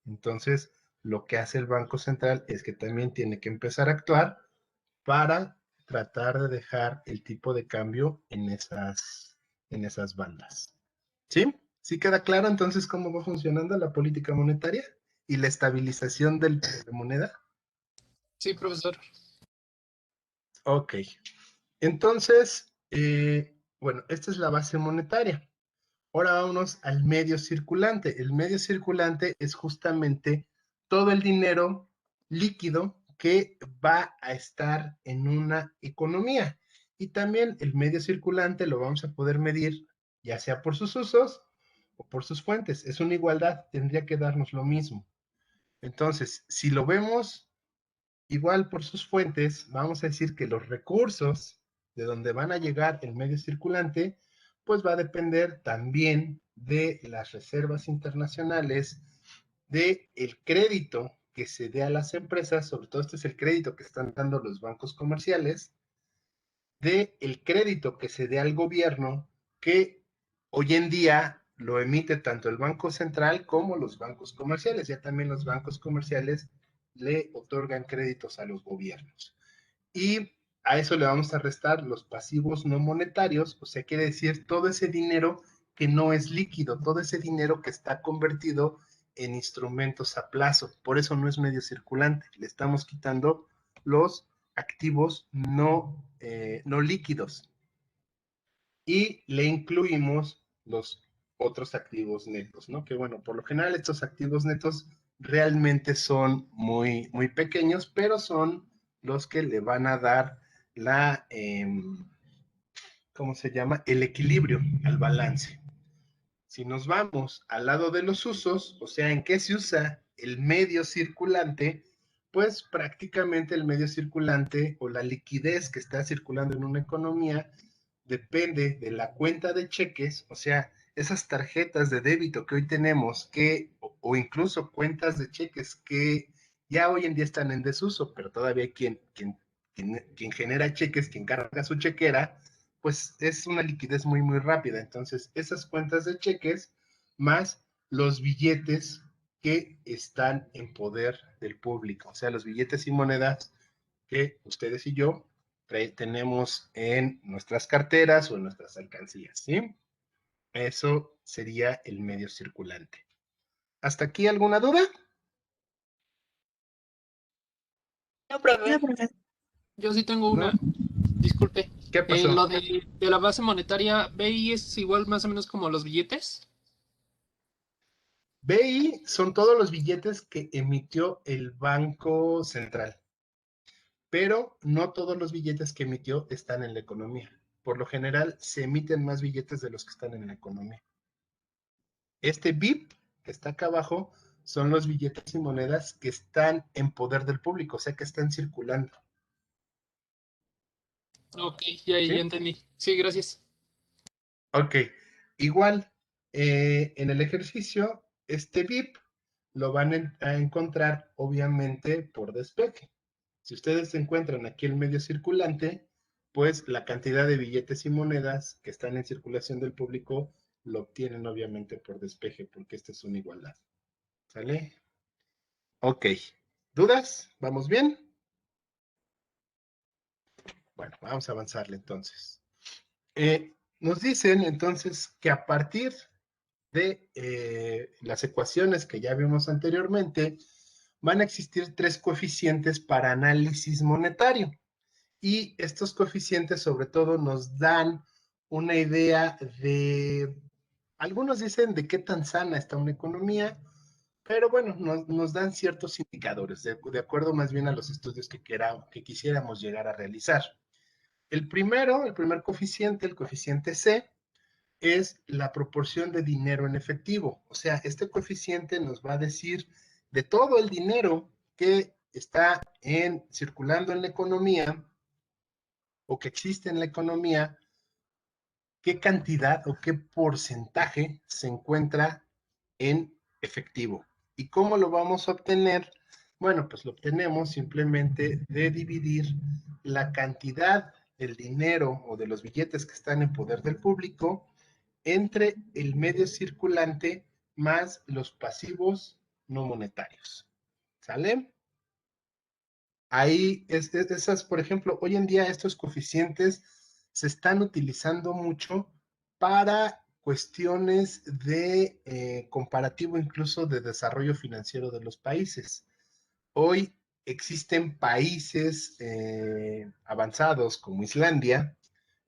Entonces, lo que hace el Banco Central es que también tiene que empezar a actuar para tratar de dejar el tipo de cambio en esas bandas. ¿Sí? ¿Sí queda claro entonces cómo va funcionando la política monetaria y la estabilización de moneda?
Sí, profesor.
Ok. Entonces, bueno, esta es la base monetaria. Ahora vámonos al medio circulante. El medio circulante es justamente todo el dinero líquido que va a estar en una economía. Y también el medio circulante lo vamos a poder medir ya sea por sus usos o por sus fuentes. Es una igualdad, tendría que darnos lo mismo. Entonces, si lo vemos igual por sus fuentes, vamos a decir que los recursos de donde van a llegar el medio circulante, pues va a depender también de las reservas internacionales, de el crédito que se dé a las empresas, sobre todo este es el crédito que están dando los bancos comerciales, de el crédito que se dé al gobierno, que hoy en día lo emite tanto el Banco Central como los bancos comerciales. Ya también los bancos comerciales le otorgan créditos a los gobiernos. Y a eso le vamos a restar los pasivos no monetarios, o sea, quiere decir todo ese dinero que no es líquido, todo ese dinero que está convertido en instrumentos a plazo. Por eso no es medio circulante. Le estamos quitando los activos no líquidos y le incluimos los otros activos netos, ¿no? Que bueno, por lo general estos activos netos realmente son muy pequeños, pero son los que le van a dar la, ¿cómo se llama? El equilibrio al balance. Si nos vamos al lado de los usos, o sea, ¿en qué se usa el medio circulante? Pues prácticamente el medio circulante o la liquidez que está circulando en una economía depende de la cuenta de cheques, o sea, esas tarjetas de débito que hoy tenemos, o incluso cuentas de cheques que ya hoy en día están en desuso, pero todavía hay quien genera cheques, quien carga su chequera, pues es una liquidez muy rápida. Entonces, esas cuentas de cheques más los billetes que están en poder del público, o sea, los billetes y monedas que ustedes y yo tenemos en nuestras carteras o en nuestras alcancías, ¿sí? Eso sería el medio circulante. ¿Hasta aquí alguna duda?
No, profe.
No, profe.
Yo sí tengo
¿No?
una. Disculpe.
¿Qué pasó?
Lo de la base monetaria, ¿BI es igual más o menos como los billetes?
BI son todos los billetes que emitió el Banco Central, pero no todos los billetes que emitió están en la economía. Por lo general, se emiten más billetes de los que están en la economía. Este BIP que está acá abajo son los billetes y monedas que están en poder del público, o sea que están circulando.
Ok, ya
¿Sí?
entendí. Sí, gracias.
Ok, igual en el ejercicio, este BIP lo van a encontrar obviamente por despeje. Si ustedes encuentran aquí el medio circulante, pues la cantidad de billetes y monedas que están en circulación del público lo obtienen obviamente por despeje, porque esta es una igualdad. ¿Sale? Ok. ¿Dudas? ¿Vamos bien? Bueno, vamos a avanzarle entonces. Nos dicen entonces que a partir de las ecuaciones que ya vimos anteriormente, van a existir 3 coeficientes para análisis monetario. Y estos coeficientes sobre todo nos dan una idea de, algunos dicen de qué tan sana está una economía, pero bueno, nos dan ciertos indicadores, de acuerdo más bien a los estudios que quisiéramos llegar a realizar. El primer coeficiente, el coeficiente C, es la proporción de dinero en efectivo. O sea, este coeficiente nos va a decir de todo el dinero que está circulando en la economía o que existe en la economía, qué cantidad o qué porcentaje se encuentra en efectivo. ¿Y cómo lo vamos a obtener? Bueno, pues lo obtenemos simplemente de dividir la cantidad del dinero o de los billetes que están en poder del público entre el medio circulante más los pasivos no monetarios. ¿Sale? Ahí, esas, por ejemplo, hoy en día estos coeficientes se están utilizando mucho para cuestiones de comparativo incluso de desarrollo financiero de los países. Hoy existen países avanzados como Islandia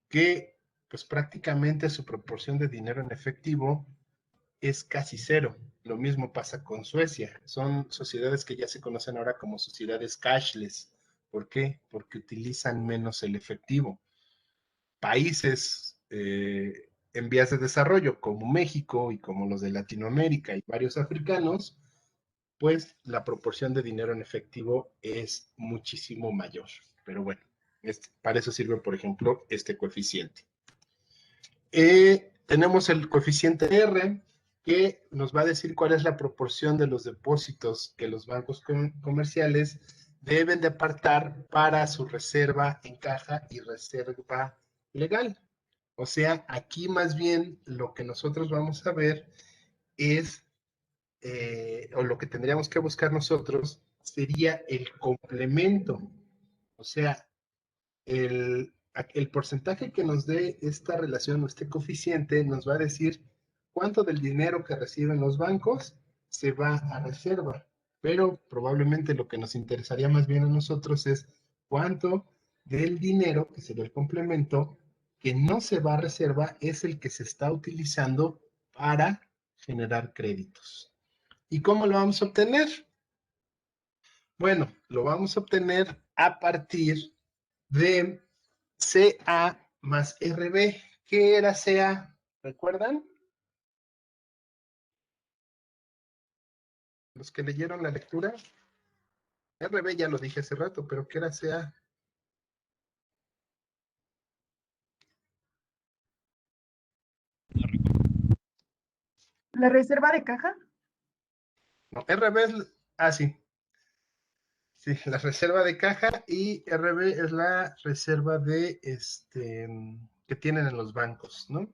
que pues prácticamente su proporción de dinero en efectivo es casi cero. Lo mismo pasa con Suecia. Son sociedades que ya se conocen ahora como sociedades cashless. ¿Por qué? Porque utilizan menos el efectivo. Países en vías de desarrollo como México y como los de Latinoamérica y varios africanos, pues la proporción de dinero en efectivo es muchísimo mayor. Pero bueno, para eso sirve, por ejemplo, este coeficiente. Tenemos el coeficiente R, que nos va a decir cuál es la proporción de los depósitos que los bancos comerciales deben de apartar para su reserva en caja y reserva legal. O sea, aquí más bien lo que nosotros vamos a ver es, o lo que tendríamos que buscar nosotros, sería el complemento. O sea, el porcentaje que nos dé esta relación o este coeficiente nos va a decir cuánto del dinero que reciben los bancos se va a reserva, pero probablemente lo que nos interesaría más bien a nosotros es cuánto del dinero, que sería el complemento, que no se va a reserva, es el que se está utilizando para generar créditos. ¿Y cómo lo vamos a obtener? Bueno, lo vamos a obtener a partir de CA más RB. ¿Qué era CA? ¿Recuerdan? Los que leyeron la lectura. RB ya lo dije hace rato, pero ¿qué era CA?
¿La reserva de caja?
No, RB es, sí. Sí, la reserva de caja y RB es la reserva de que tienen en los bancos, ¿no?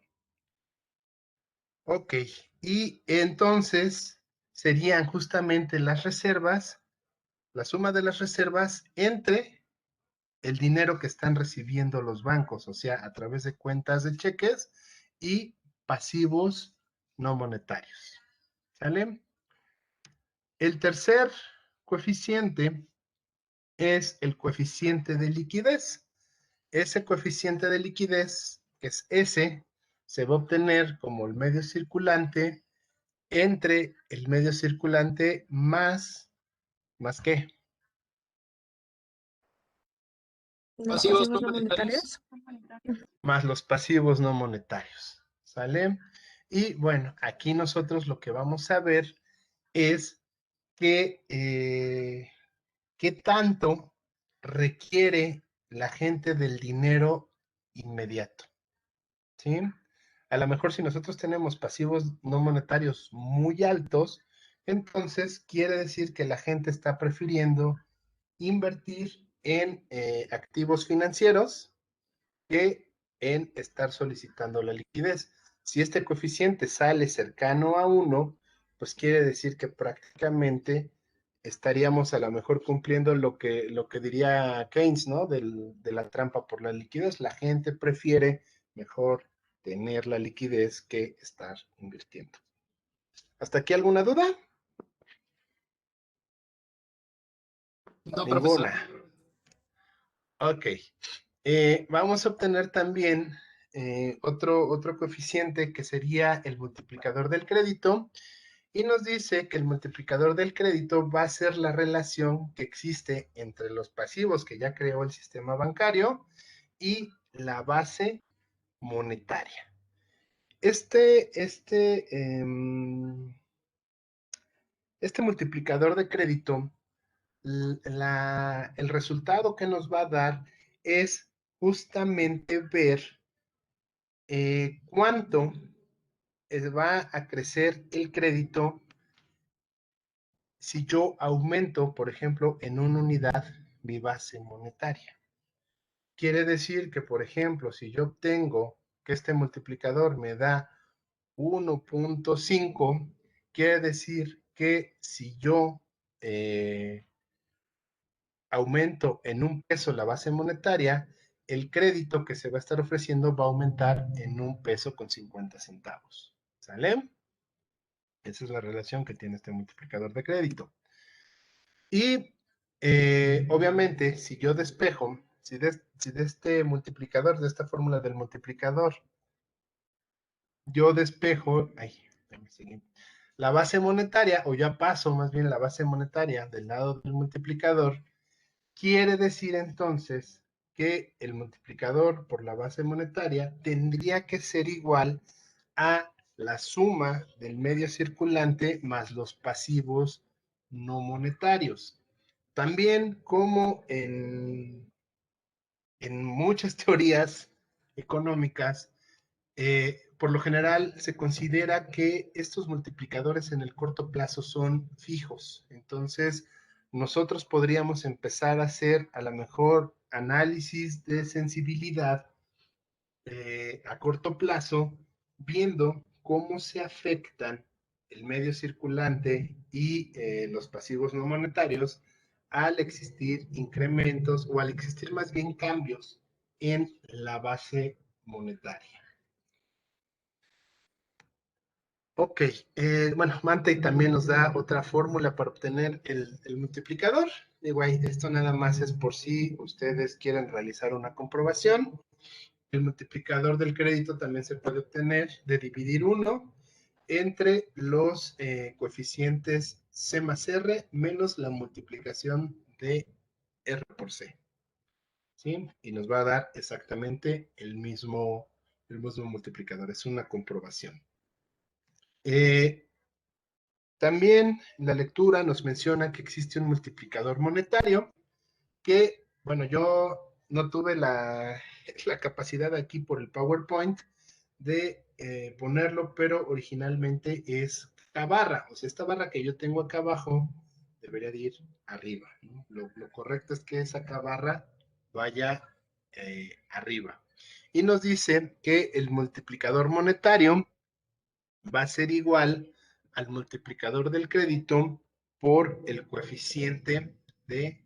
Ok, y entonces serían justamente las reservas, la suma de las reservas entre el dinero que están recibiendo los bancos, o sea, a través de cuentas de cheques y pasivos no monetarios. ¿Sale? El tercer coeficiente es el coeficiente de liquidez. Ese coeficiente de liquidez, que es S, se va a obtener como el medio circulante entre el medio circulante ¿más qué?
Los
Pasivos no
pasivos no
monetarios.
monetarios.
Más los pasivos no monetarios. ¿Sale? Y bueno, aquí nosotros lo que vamos a ver es que qué tanto requiere la gente del dinero inmediato. ¿Sí? A lo mejor si nosotros tenemos pasivos no monetarios muy altos, entonces quiere decir que la gente está prefiriendo invertir en activos financieros que en estar solicitando la liquidez. Si este coeficiente sale cercano a 1, pues quiere decir que prácticamente estaríamos a lo mejor cumpliendo lo que diría Keynes, ¿no? De la trampa por la liquidez. La gente prefiere mejor tener la liquidez que estar invirtiendo. ¿Hasta aquí alguna duda?
No, profesor.
Ninguna. Ok. Vamos a obtener también otro coeficiente que sería el multiplicador del crédito. Y nos dice que el multiplicador del crédito va a ser la relación que existe entre los pasivos que ya creó el sistema bancario y la base monetaria. Este multiplicador de crédito, el resultado que nos va a dar es justamente ver cuánto va a crecer el crédito si yo aumento, por ejemplo, en una unidad mi base monetaria. Quiere decir que, por ejemplo, si yo obtengo que este multiplicador me da 1.5, quiere decir que si yo aumento en un peso la base monetaria, el crédito que se va a estar ofreciendo va a aumentar en 1 peso con 50 centavos. ¿Sale? Esa es la relación que tiene este multiplicador de crédito. Y obviamente, si yo despejo, si de este multiplicador, de esta fórmula del multiplicador, yo despejo, la base monetaria, o ya paso más bien la base monetaria del lado del multiplicador, quiere decir entonces que el multiplicador por la base monetaria tendría que ser igual a la suma del medio circulante más los pasivos no monetarios. También, como en muchas teorías económicas, por lo general se considera que estos multiplicadores en el corto plazo son fijos. Entonces, nosotros podríamos empezar a hacer a lo mejor análisis de sensibilidad a corto plazo, viendo cómo se afectan el medio circulante y los pasivos no monetarios al existir incrementos o al existir más bien cambios en la base monetaria. Ok, bueno, Mantei también nos da otra fórmula para obtener el multiplicador. Digo, esto nada más es por si ustedes quieren realizar una comprobación. El multiplicador del crédito también se puede obtener de dividir 1 entre los coeficientes C más R menos la multiplicación de R por C. ¿Sí? Y nos va a dar exactamente el mismo multiplicador. Es una comprobación. También la lectura nos menciona que existe un multiplicador monetario que, bueno, yo no tuve la capacidad aquí por el PowerPoint de ponerlo, pero originalmente es esta barra. O sea, esta barra que yo tengo acá abajo debería de ir arriba, ¿no? Lo correcto es que esa acá barra vaya arriba. Y nos dice que el multiplicador monetario va a ser igual al multiplicador del crédito por el coeficiente de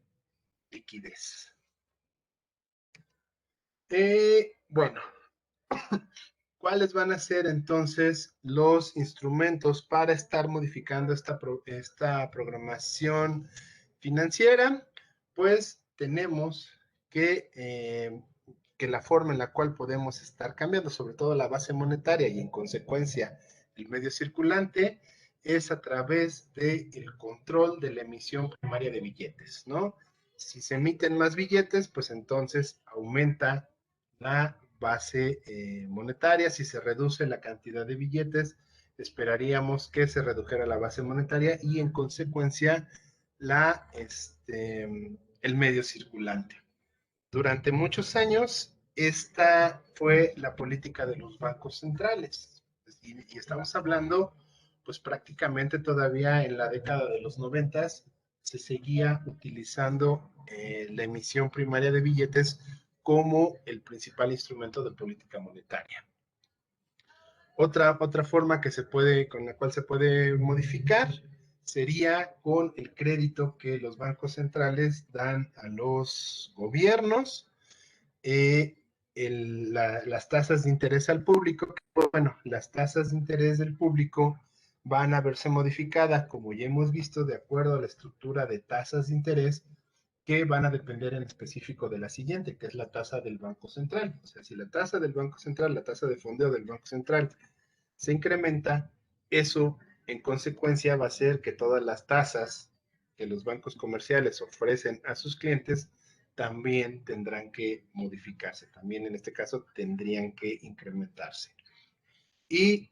liquidez. Bueno, ¿cuáles van a ser entonces los instrumentos para estar modificando esta programación financiera? Pues tenemos que la forma en la cual podemos estar cambiando, sobre todo la base monetaria y en consecuencia el medio circulante, es a través del control de la emisión primaria de billetes, ¿no? Si se emiten más billetes, pues entonces aumenta la base monetaria. Si se reduce la cantidad de billetes, esperaríamos que se redujera la base monetaria y en consecuencia el medio circulante. Durante muchos años, esta fue la política de los bancos centrales. Y estamos hablando, pues prácticamente todavía en la década de los 90 se seguía utilizando la emisión primaria de billetes como el principal instrumento de política monetaria. Otra forma con la cual se puede modificar sería con el crédito que los bancos centrales dan a los gobiernos, las tasas de interés al público. Bueno, las tasas de interés del público van a verse modificadas, como ya hemos visto, de acuerdo a la estructura de tasas de interés que van a depender en específico de la siguiente, que es la tasa del Banco Central. O sea, si la tasa del Banco Central, la tasa de fondeo del Banco Central se incrementa, eso en consecuencia va a hacer que todas las tasas que los bancos comerciales ofrecen a sus clientes también tendrán que modificarse, también en este caso tendrían que incrementarse. Y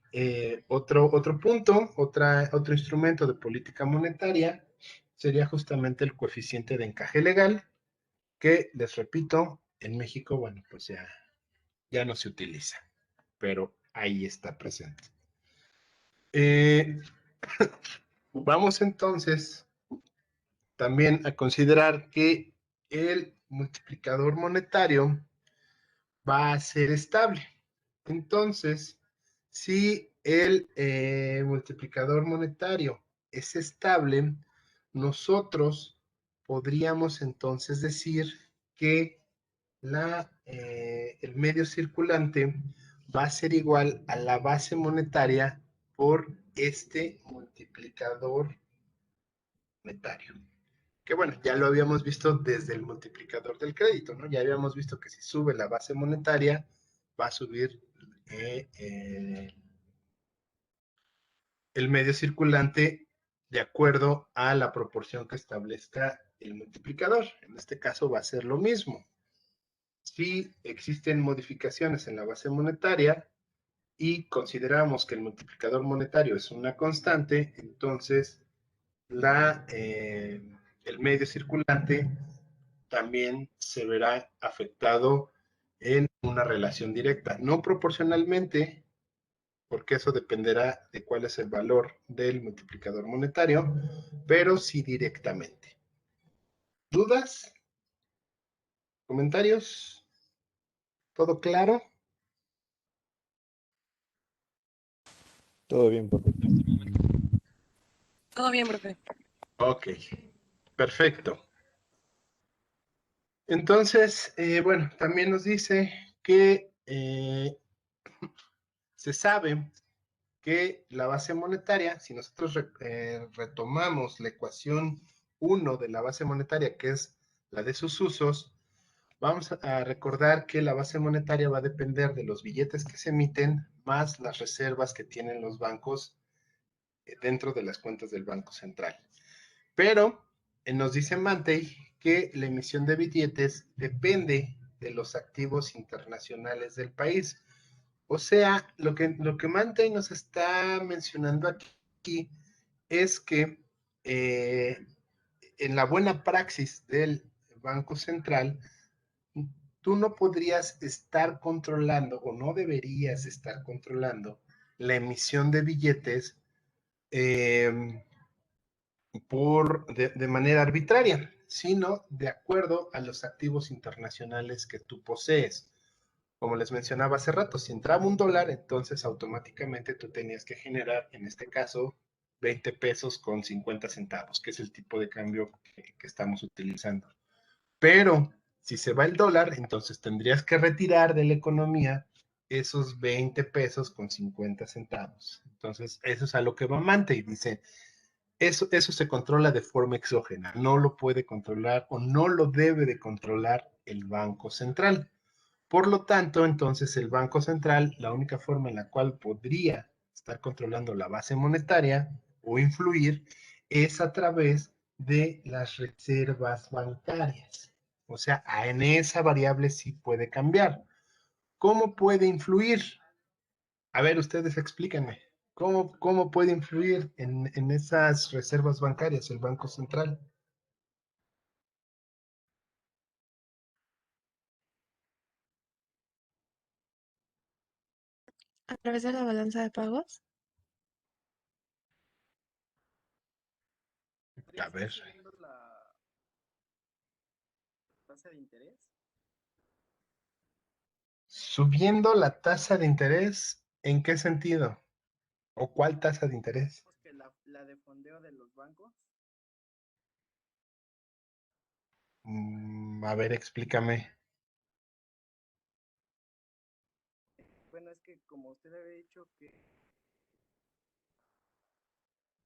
otro punto, otro instrumento de política monetaria sería justamente el coeficiente de encaje legal, que les repito, en México, bueno, pues ya no se utiliza, pero ahí está presente. Vamos entonces también a considerar que el multiplicador monetario va a ser estable. Entonces, si el multiplicador monetario es estable, nosotros podríamos entonces decir que el medio circulante va a ser igual a la base monetaria por este multiplicador monetario. Que bueno, ya lo habíamos visto desde el multiplicador del crédito, ¿no? Ya habíamos visto que si sube la base monetaria, va a subir el medio circulante de acuerdo a la proporción que establezca el multiplicador. En este caso va a ser lo mismo. Si existen modificaciones en la base monetaria y consideramos que el multiplicador monetario es una constante, entonces el medio circulante también se verá afectado en una relación directa, no proporcionalmente, porque eso dependerá de cuál es el valor del multiplicador monetario, pero sí directamente. ¿Dudas? ¿Comentarios? ¿Todo claro?
Todo bien, profe.
Todo bien, profe.
Ok, perfecto. Entonces, bueno, también nos dice que se sabe que la base monetaria, si nosotros retomamos la ecuación 1 de la base monetaria, que es la de sus usos, vamos a recordar que la base monetaria va a depender de los billetes que se emiten más las reservas que tienen los bancos dentro de las cuentas del Banco Central. Pero nos dice Mantei que la emisión de billetes depende de los activos internacionales del país. O sea, lo que Mantei nos está mencionando aquí es que en la buena praxis del Banco Central, tú no podrías estar controlando o no deberías estar controlando la emisión de billetes de manera arbitraria, sino de acuerdo a los activos internacionales que tú posees. Como les mencionaba hace rato, si entraba $1, entonces automáticamente tú tenías que generar, en este caso, 20 pesos con 50 centavos, que es el tipo de cambio que estamos utilizando. Pero si se va el dólar, entonces tendrías que retirar de la economía esos 20 pesos con 50 centavos. Entonces, eso es a lo que va Mante y dice, eso se controla de forma exógena, no lo puede controlar o no lo debe de controlar el Banco Central. Por lo tanto, entonces el Banco Central, la única forma en la cual podría estar controlando la base monetaria o influir es a través de las reservas bancarias. O sea, en esa variable sí puede cambiar. ¿Cómo puede influir? A ver, ustedes explíquenme. ¿Cómo puede influir en esas reservas bancarias el Banco Central?
A través de la balanza de pagos.
A ver.
Tasa de interés.
Subiendo la tasa de interés, ¿en qué sentido? ¿O cuál tasa de interés?
Que la de fondeo de los bancos.
A ver, explícame.
Bueno, es que como usted había dicho que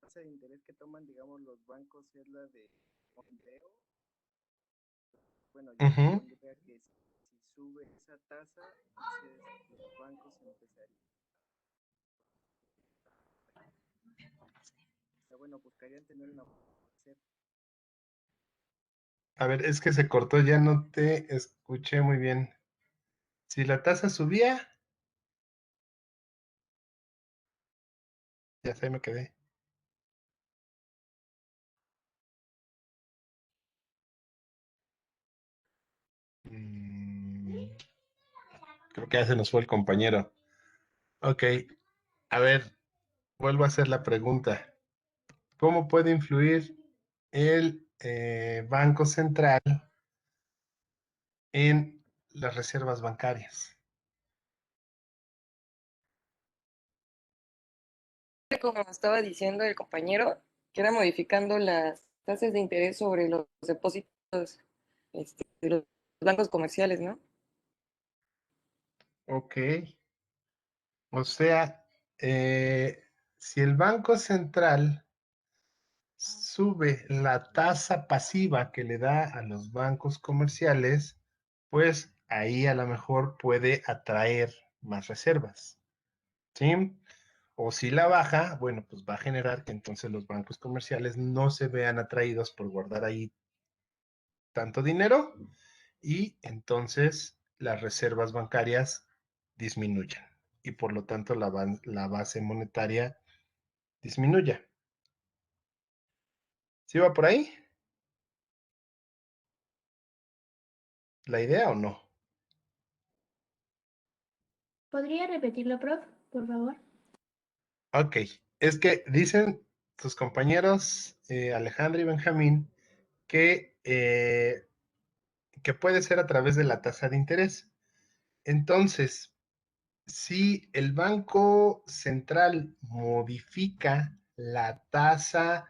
la tasa de interés que toman, digamos, los bancos es la de fondeo. Bueno, yo
Ujú.
supondría que si sube esa tasa, entonces los bancos empezarían, bueno, buscarían tener una reserva.
A ver, es que se cortó, ya no te escuché muy bien. Si la tasa subía, ya sé, me quedé. Mm, Creo que ya se nos fue el compañero. Ok, a ver, vuelvo a hacer la pregunta. ¿Cómo puede influir el Banco Central en las reservas bancarias?
Como estaba diciendo el compañero, que era modificando las tasas de interés sobre los depósitos de los bancos comerciales, ¿no?
Ok, o sea, si el Banco Central sube la tasa pasiva que le da a los bancos comerciales, pues ahí a lo mejor puede atraer más reservas, ¿sí? O si la baja, bueno, pues va a generar que entonces los bancos comerciales no se vean atraídos por guardar ahí tanto dinero y entonces las reservas bancarias disminuyan y por lo tanto la base monetaria disminuya. ¿Sí va por ahí la idea o no?
¿Podría repetirlo, prof, por favor?
Ok, es que dicen tus compañeros Alejandro y Benjamín que puede ser a través de la tasa de interés. Entonces, si el Banco Central modifica la tasa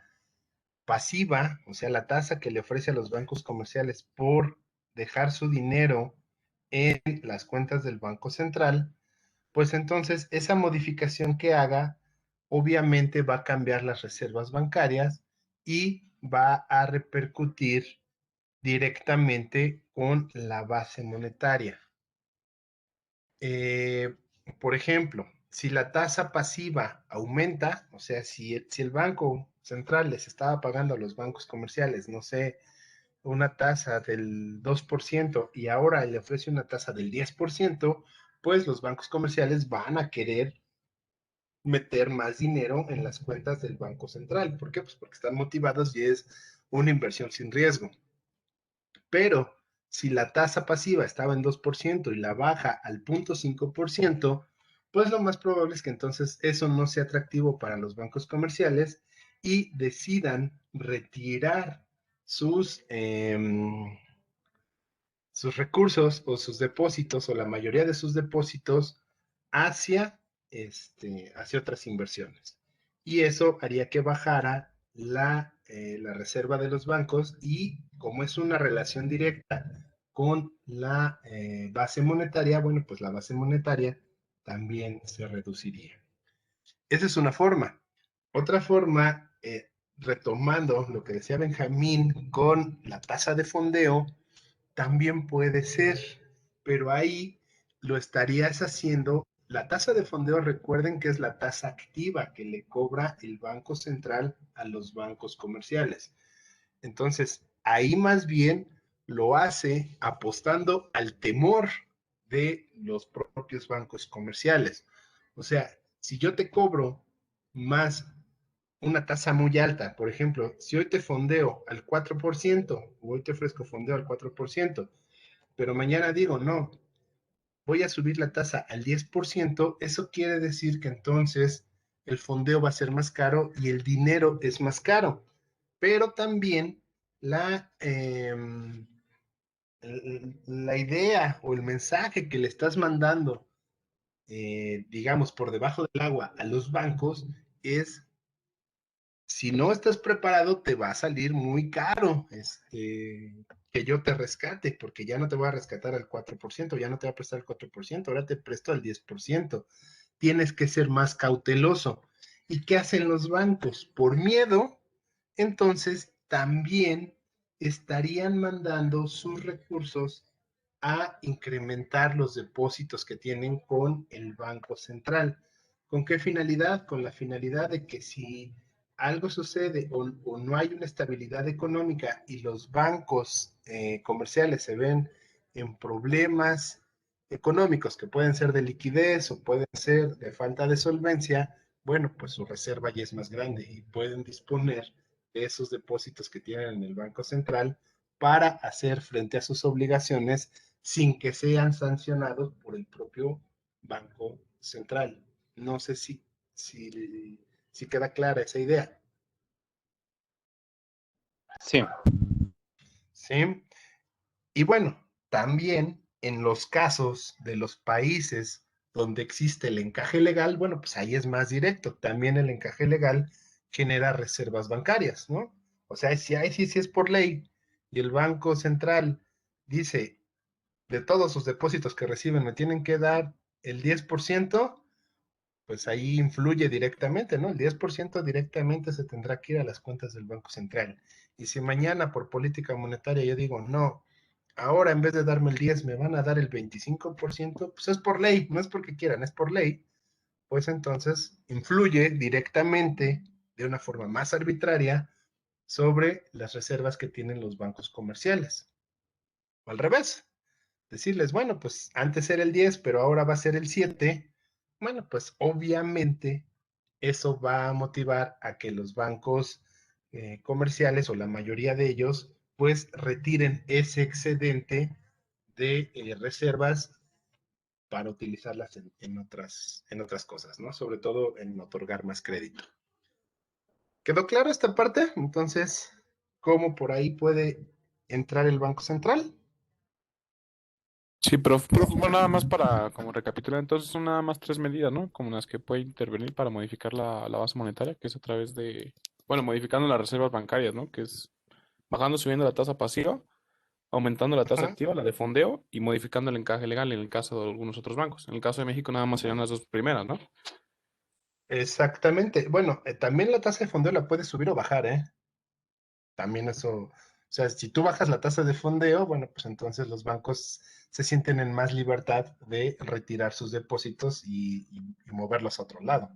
pasiva, o sea, la tasa que le ofrece a los bancos comerciales por dejar su dinero en las cuentas del Banco Central, pues entonces esa modificación que haga obviamente va a cambiar las reservas bancarias y va a repercutir directamente con la base monetaria. Eh, por ejemplo, si la tasa pasiva aumenta, o sea, si el Banco Central les estaba pagando a los bancos comerciales, no sé, una tasa del 2% y ahora le ofrece una tasa del 10%, pues los bancos comerciales van a querer meter más dinero en las cuentas del Banco Central. ¿Por qué? Pues porque están motivados y es una inversión sin riesgo. Pero si la tasa pasiva estaba en 2% y la baja al 0.5%, pues lo más probable es que entonces eso no sea atractivo para los bancos comerciales y decidan retirar sus, sus recursos o sus depósitos o la mayoría de sus depósitos hacia, hacia otras inversiones. Y eso haría que bajara la reserva de los bancos y como es una relación directa con la base monetaria, bueno, pues la base monetaria también se reduciría. Esa es una forma. Otra forma, retomando lo que decía Benjamín con la tasa de fondeo, también puede ser, pero ahí lo estarías haciendo. La tasa de fondeo, recuerden que es la tasa activa que le cobra el Banco Central a los bancos comerciales. Entonces, ahí más bien lo hace apostando al temor de los propios bancos comerciales. O sea, si yo te cobro más una tasa muy alta, por ejemplo, si hoy te fondeo al 4% o hoy te ofrezco fondeo al 4%, pero mañana digo, no, voy a subir la tasa al 10%, eso quiere decir que entonces el fondeo va a ser más caro y el dinero es más caro, pero también la, la idea o el mensaje que le estás mandando, digamos, por debajo del agua a los bancos es si no estás preparado, te va a salir muy caro que yo te rescate, porque ya no te voy a rescatar al 4%, ya no te voy a prestar el 4%, ahora te presto al 10%. Tienes que ser más cauteloso. ¿Y qué hacen los bancos? Por miedo, entonces también estarían mandando sus recursos a incrementar los depósitos que tienen con el Banco Central. ¿Con qué finalidad? Con la finalidad de que si algo sucede o no hay una estabilidad económica y los bancos comerciales se ven en problemas económicos que pueden ser de liquidez o pueden ser de falta de solvencia, bueno, pues su reserva ya es más grande y pueden disponer de esos depósitos que tienen en el Banco Central para hacer frente a sus obligaciones sin que sean sancionados por el propio Banco Central. No sé si queda clara esa idea.
Sí.
¿Sí? Y bueno, también en los casos de los países donde existe el encaje legal, bueno, pues ahí es más directo. También el encaje legal genera reservas bancarias, ¿no? O sea, si es por ley y el Banco Central dice, de todos sus depósitos que reciben me tienen que dar el 10%, pues ahí influye directamente, ¿no? El 10% directamente se tendrá que ir a las cuentas del Banco Central. Y si mañana por política monetaria yo digo, no, ahora en vez de darme el 10 me van a dar el 25%, pues es por ley, no es porque quieran, es por ley, pues entonces influye directamente de una forma más arbitraria sobre las reservas que tienen los bancos comerciales. O al revés, decirles, bueno, pues antes era el 10, pero ahora va a ser el 7, bueno, pues obviamente eso va a motivar a que los bancos comerciales o la mayoría de ellos pues retiren ese excedente de reservas para utilizarlas en otras cosas, ¿no? Sobre todo en otorgar más crédito. ¿Quedó claro esta parte? Entonces, ¿cómo por ahí puede entrar el Banco Central?
Sí, prof, bueno, nada más para como recapitular, entonces son nada más tres medidas, ¿no? Como las que puede intervenir para modificar la base monetaria, que es a través de, bueno, modificando las reservas bancarias, ¿no? Que es bajando, subiendo la tasa pasiva, aumentando la tasa
Ajá.
activa, la de fondeo, y modificando el encaje legal en el caso de algunos otros bancos. En el caso de México nada más serían las dos primeras, ¿no?
Exactamente. Bueno, también la tasa de fondeo la puedes subir o bajar, ¿eh? También eso, o sea, si tú bajas la tasa de fondeo, bueno, pues entonces los bancos se sienten en más libertad de retirar sus depósitos y moverlos a otro lado.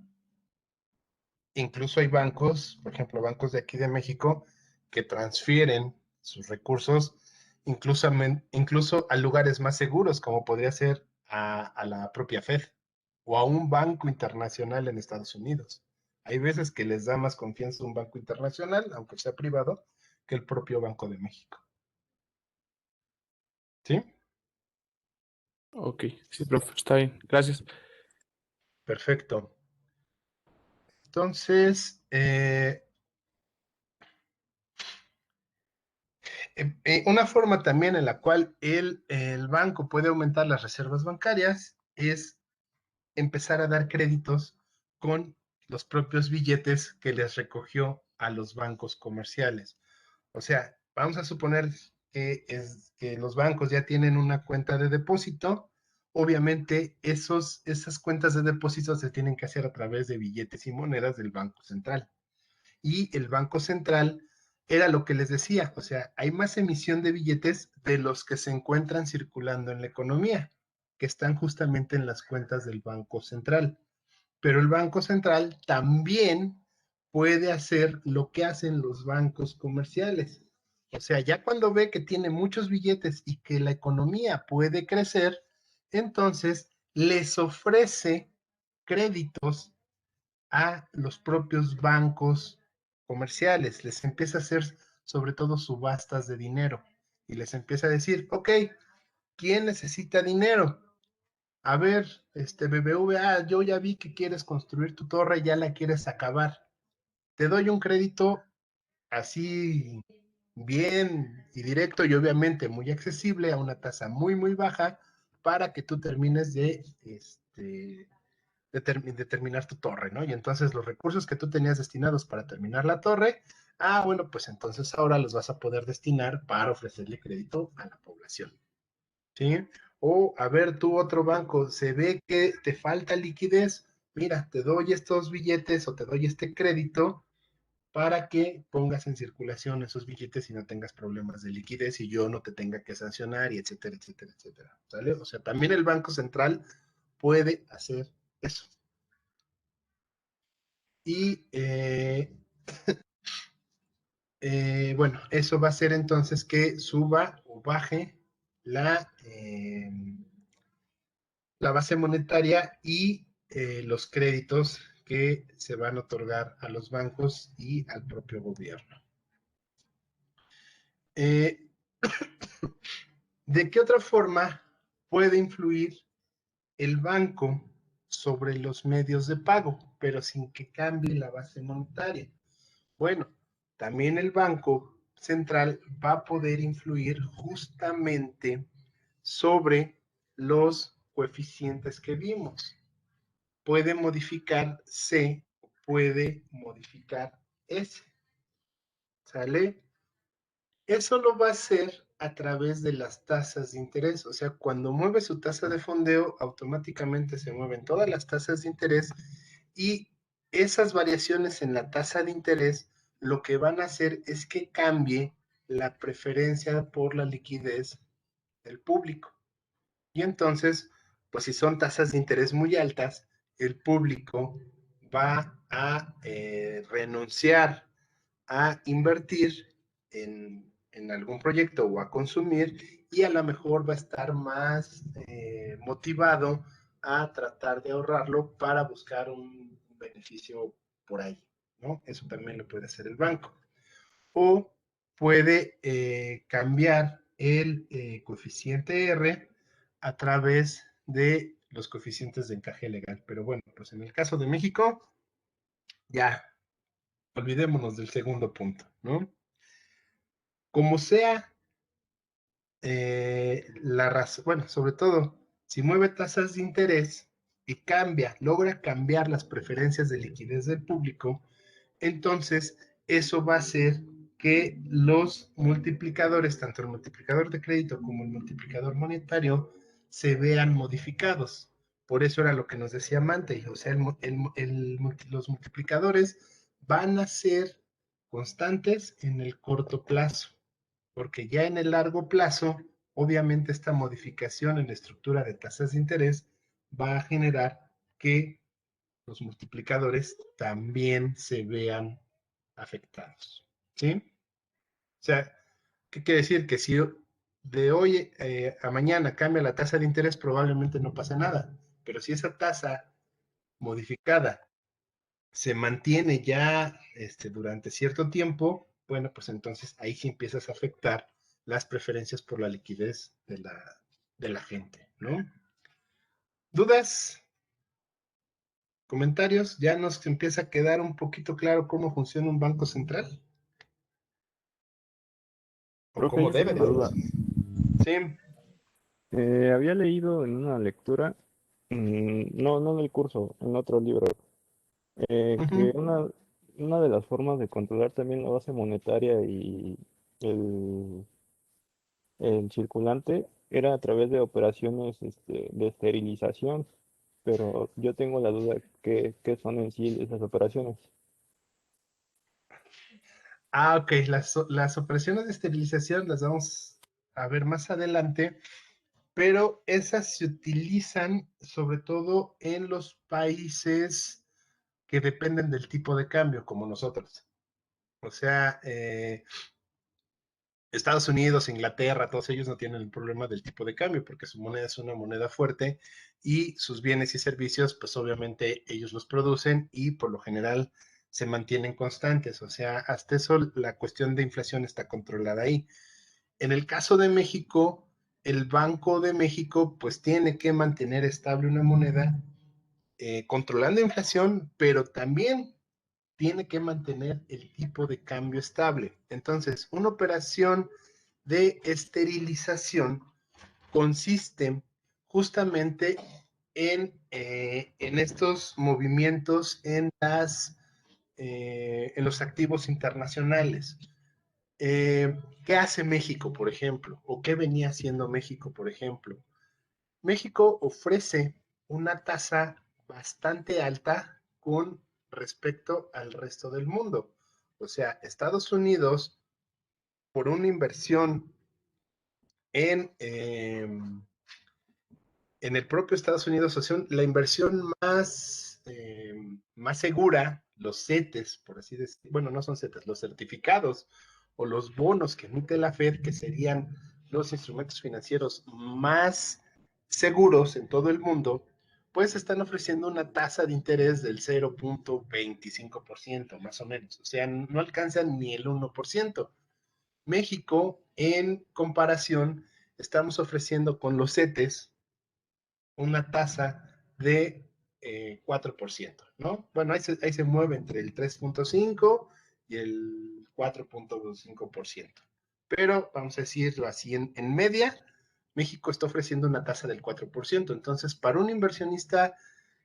Incluso hay bancos, por ejemplo, bancos de aquí de México, que transfieren sus recursos incluso a lugares más seguros, como podría ser a la propia Fed o a un banco internacional en Estados Unidos. Hay veces que les da más confianza un banco internacional, aunque sea privado, que el propio Banco de México. ¿Sí?
Ok, sí, prof, está bien, gracias.
Perfecto. Entonces, una forma también en la cual el banco puede aumentar las reservas bancarias es empezar a dar créditos con los propios billetes que les recogió a los bancos comerciales. O sea, vamos a suponer que los bancos ya tienen una cuenta de depósito. Obviamente, esas cuentas de depósito se tienen que hacer a través de billetes y monedas del Banco Central. Y el Banco Central era lo que les decía, o sea, hay más emisión de billetes de los que se encuentran circulando en la economía, que están justamente en las cuentas del Banco Central. Pero el Banco Central también puede hacer lo que hacen los bancos comerciales. O sea, ya cuando ve que tiene muchos billetes y que la economía puede crecer, entonces les ofrece créditos a los propios bancos comerciales, les empieza a hacer sobre todo subastas de dinero y les empieza a decir, ok, ¿quién necesita dinero? A ver, BBVA, yo ya vi que quieres construir tu torre, ya la quieres acabar. Te doy un crédito así bien y directo y obviamente muy accesible a una tasa muy, muy baja para que tú termines de terminar tu torre, ¿no? Y entonces los recursos que tú tenías destinados para terminar la torre, bueno, pues entonces ahora los vas a poder destinar para ofrecerle crédito a la población, ¿sí? O, a ver, tú otro banco, se ve que te falta liquidez, mira, te doy estos billetes o te doy este crédito para que pongas en circulación esos billetes y no tengas problemas de liquidez y yo no te tenga que sancionar y etcétera, etcétera, etcétera, ¿sale? O sea, también el Banco Central puede hacer eso. Y bueno, eso va a hacer entonces que suba o baje la base monetaria y los créditos que se van a otorgar a los bancos y al propio gobierno. ¿De qué otra forma puede influir el banco sobre los medios de pago, pero sin que cambie la base monetaria? Bueno, también el Banco Central va a poder influir justamente sobre los coeficientes que vimos. Puede modificar C, puede modificar S. ¿Sale? Eso lo va a hacer a través de las tasas de interés. O sea, cuando mueve su tasa de fondeo, automáticamente se mueven todas las tasas de interés y esas variaciones en la tasa de interés lo que van a hacer es que cambie la preferencia por la liquidez del público. Y entonces, pues si son tasas de interés muy altas, el público va a renunciar a invertir en algún proyecto o a consumir y a lo mejor va a estar más motivado a tratar de ahorrarlo para buscar un beneficio por ahí, ¿no? Eso también lo puede hacer el banco. O puede cambiar el coeficiente R a través de los coeficientes de encaje legal. Pero bueno, pues en el caso de México, ya olvidémonos del segundo punto, ¿no? Como sea la razón, bueno, sobre todo, si mueve tasas de interés y logra cambiar las preferencias de liquidez del público, entonces eso va a hacer que los multiplicadores, tanto el multiplicador de crédito como el multiplicador monetario, se vean modificados. Por eso era lo que nos decía Mante, o sea, los multiplicadores van a ser constantes en el corto plazo, porque ya en el largo plazo, obviamente esta modificación en la estructura de tasas de interés va a generar que los multiplicadores también se vean afectados, ¿sí? O sea, ¿qué quiere decir? Que si de hoy a mañana cambia la tasa de interés, probablemente no pase nada, pero si esa tasa modificada se mantiene ya durante cierto tiempo, bueno, pues entonces ahí sí empiezas a afectar las preferencias por la liquidez de la gente, ¿no? ¿Dudas? ¿Comentarios? ¿Ya nos empieza a quedar un poquito claro cómo funciona un banco central? ¿O
Profe,
cómo
yo
debe
tengo
de
una duda.
funcionar? Sí.
Había leído en una lectura, no en el curso, en otro libro, que una de las formas de controlar también la base monetaria y el, el circulante era a través de operaciones de esterilización, pero yo tengo la duda qué son en sí esas operaciones.
Ok, las operaciones de esterilización las vamos a ver más adelante, pero esas se utilizan sobre todo en los países que dependen del tipo de cambio, como nosotros. O sea, Estados Unidos, Inglaterra, todos ellos no tienen el problema del tipo de cambio porque su moneda es una moneda fuerte y sus bienes y servicios, pues obviamente ellos los producen y por lo general se mantienen constantes. O sea, hasta eso la cuestión de inflación está controlada ahí. En el caso de México, el Banco de México pues tiene que mantener estable una moneda controlando inflación, pero también tiene que mantener el tipo de cambio estable. Entonces, una operación de esterilización consiste justamente en estos movimientos en los activos internacionales. ¿Qué hace México, por ejemplo? ¿O qué venía haciendo México, por ejemplo? México ofrece una tasa bastante alta con respecto al resto del mundo. O sea, Estados Unidos, por una inversión en el propio Estados Unidos, o sea, la inversión más segura, los CETES, por así decirlo, bueno, no son CETES, los certificados o los bonos que emite la Fed, que serían los instrumentos financieros más seguros en todo el mundo, pues están ofreciendo una tasa de interés del 0.25%, más o menos. O sea, no alcanzan ni el 1%. México, en comparación, estamos ofreciendo con los CETES una tasa de 4%, ¿no? Bueno, ahí se mueve entre el 3.5 y el 4.5%. Pero vamos a decirlo así, en media, México está ofreciendo una tasa del 4%. Entonces, para un inversionista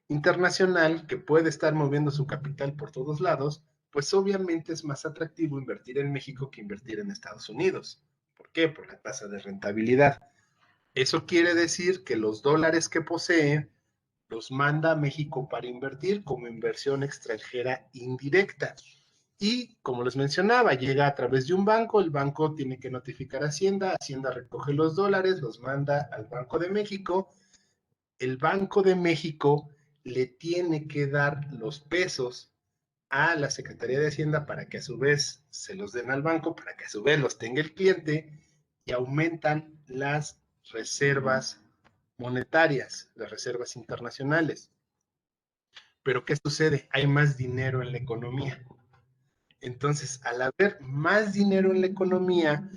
internacional que puede estar moviendo su capital por todos lados, pues obviamente es más atractivo invertir en México que invertir en Estados Unidos. ¿Por qué? Por la tasa de rentabilidad. Eso quiere decir que los dólares que posee los manda a México para invertir como inversión extranjera indirecta. Y como les mencionaba, llega a través de un banco, el banco tiene que notificar a Hacienda, Hacienda recoge los dólares, los manda al Banco de México, el Banco de México le tiene que dar los pesos a la Secretaría de Hacienda para que a su vez se los den al banco, para que a su vez los tenga el cliente y aumentan las reservas monetarias, las reservas internacionales. Pero ¿qué sucede? Hay más dinero en la economía. Entonces, al haber más dinero en la economía,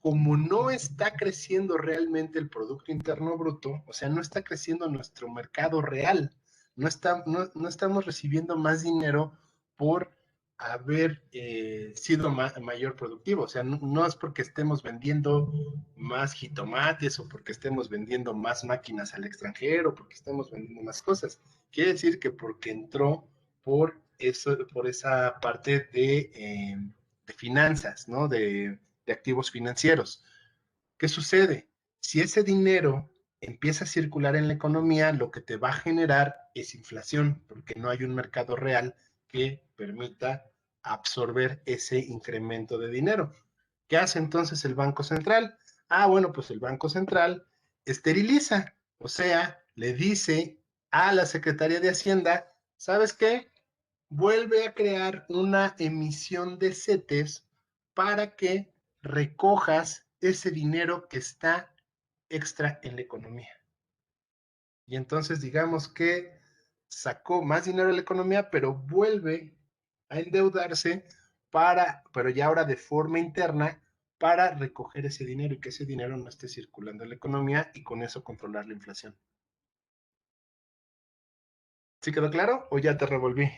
como no está creciendo realmente el Producto Interno Bruto, o sea, no está creciendo nuestro mercado real, no estamos recibiendo más dinero por haber sido mayor productivo. O sea, no es porque estemos vendiendo más jitomates o porque estemos vendiendo más máquinas al extranjero, porque estemos vendiendo más cosas. Quiere decir que porque entró por esa parte de finanzas, ¿no? De activos financieros. ¿Qué sucede? Si ese dinero empieza a circular en la economía, lo que te va a generar es inflación, porque no hay un mercado real que permita absorber ese incremento de dinero. ¿Qué hace entonces el Banco Central? Bueno, pues el Banco Central esteriliza, o sea, le dice a la Secretaría de Hacienda, ¿sabes qué? Vuelve a crear una emisión de CETES para que recojas ese dinero que está extra en la economía. Y entonces digamos que sacó más dinero de la economía, pero vuelve a endeudarse pero ya ahora de forma interna, para recoger ese dinero y que ese dinero no esté circulando en la economía y con eso controlar la inflación. ¿Sí quedó claro o ya te revolví?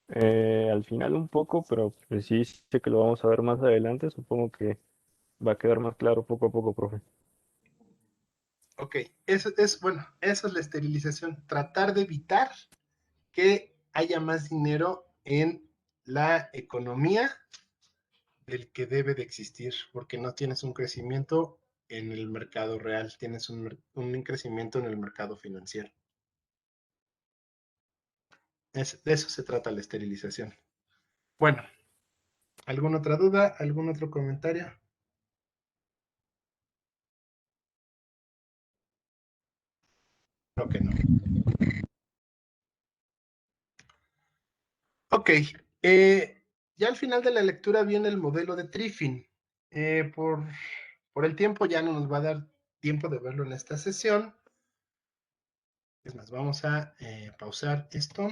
Al final un poco, pero pues sí sé que lo vamos a ver más adelante. Supongo que va a quedar más claro poco a poco, profe.
Ok, eso es la esterilización, tratar de evitar que haya más dinero en la economía del que debe de existir, porque no tienes un crecimiento en el mercado real, tienes un crecimiento en el mercado financiero. De eso se trata la esterilización. Bueno, ¿alguna otra duda? ¿Algún otro comentario? Creo que no. Ok, ya al final de la lectura viene el modelo de Triffin. Por el tiempo ya no nos va a dar tiempo de verlo en esta sesión. Es más, vamos a pausar esto.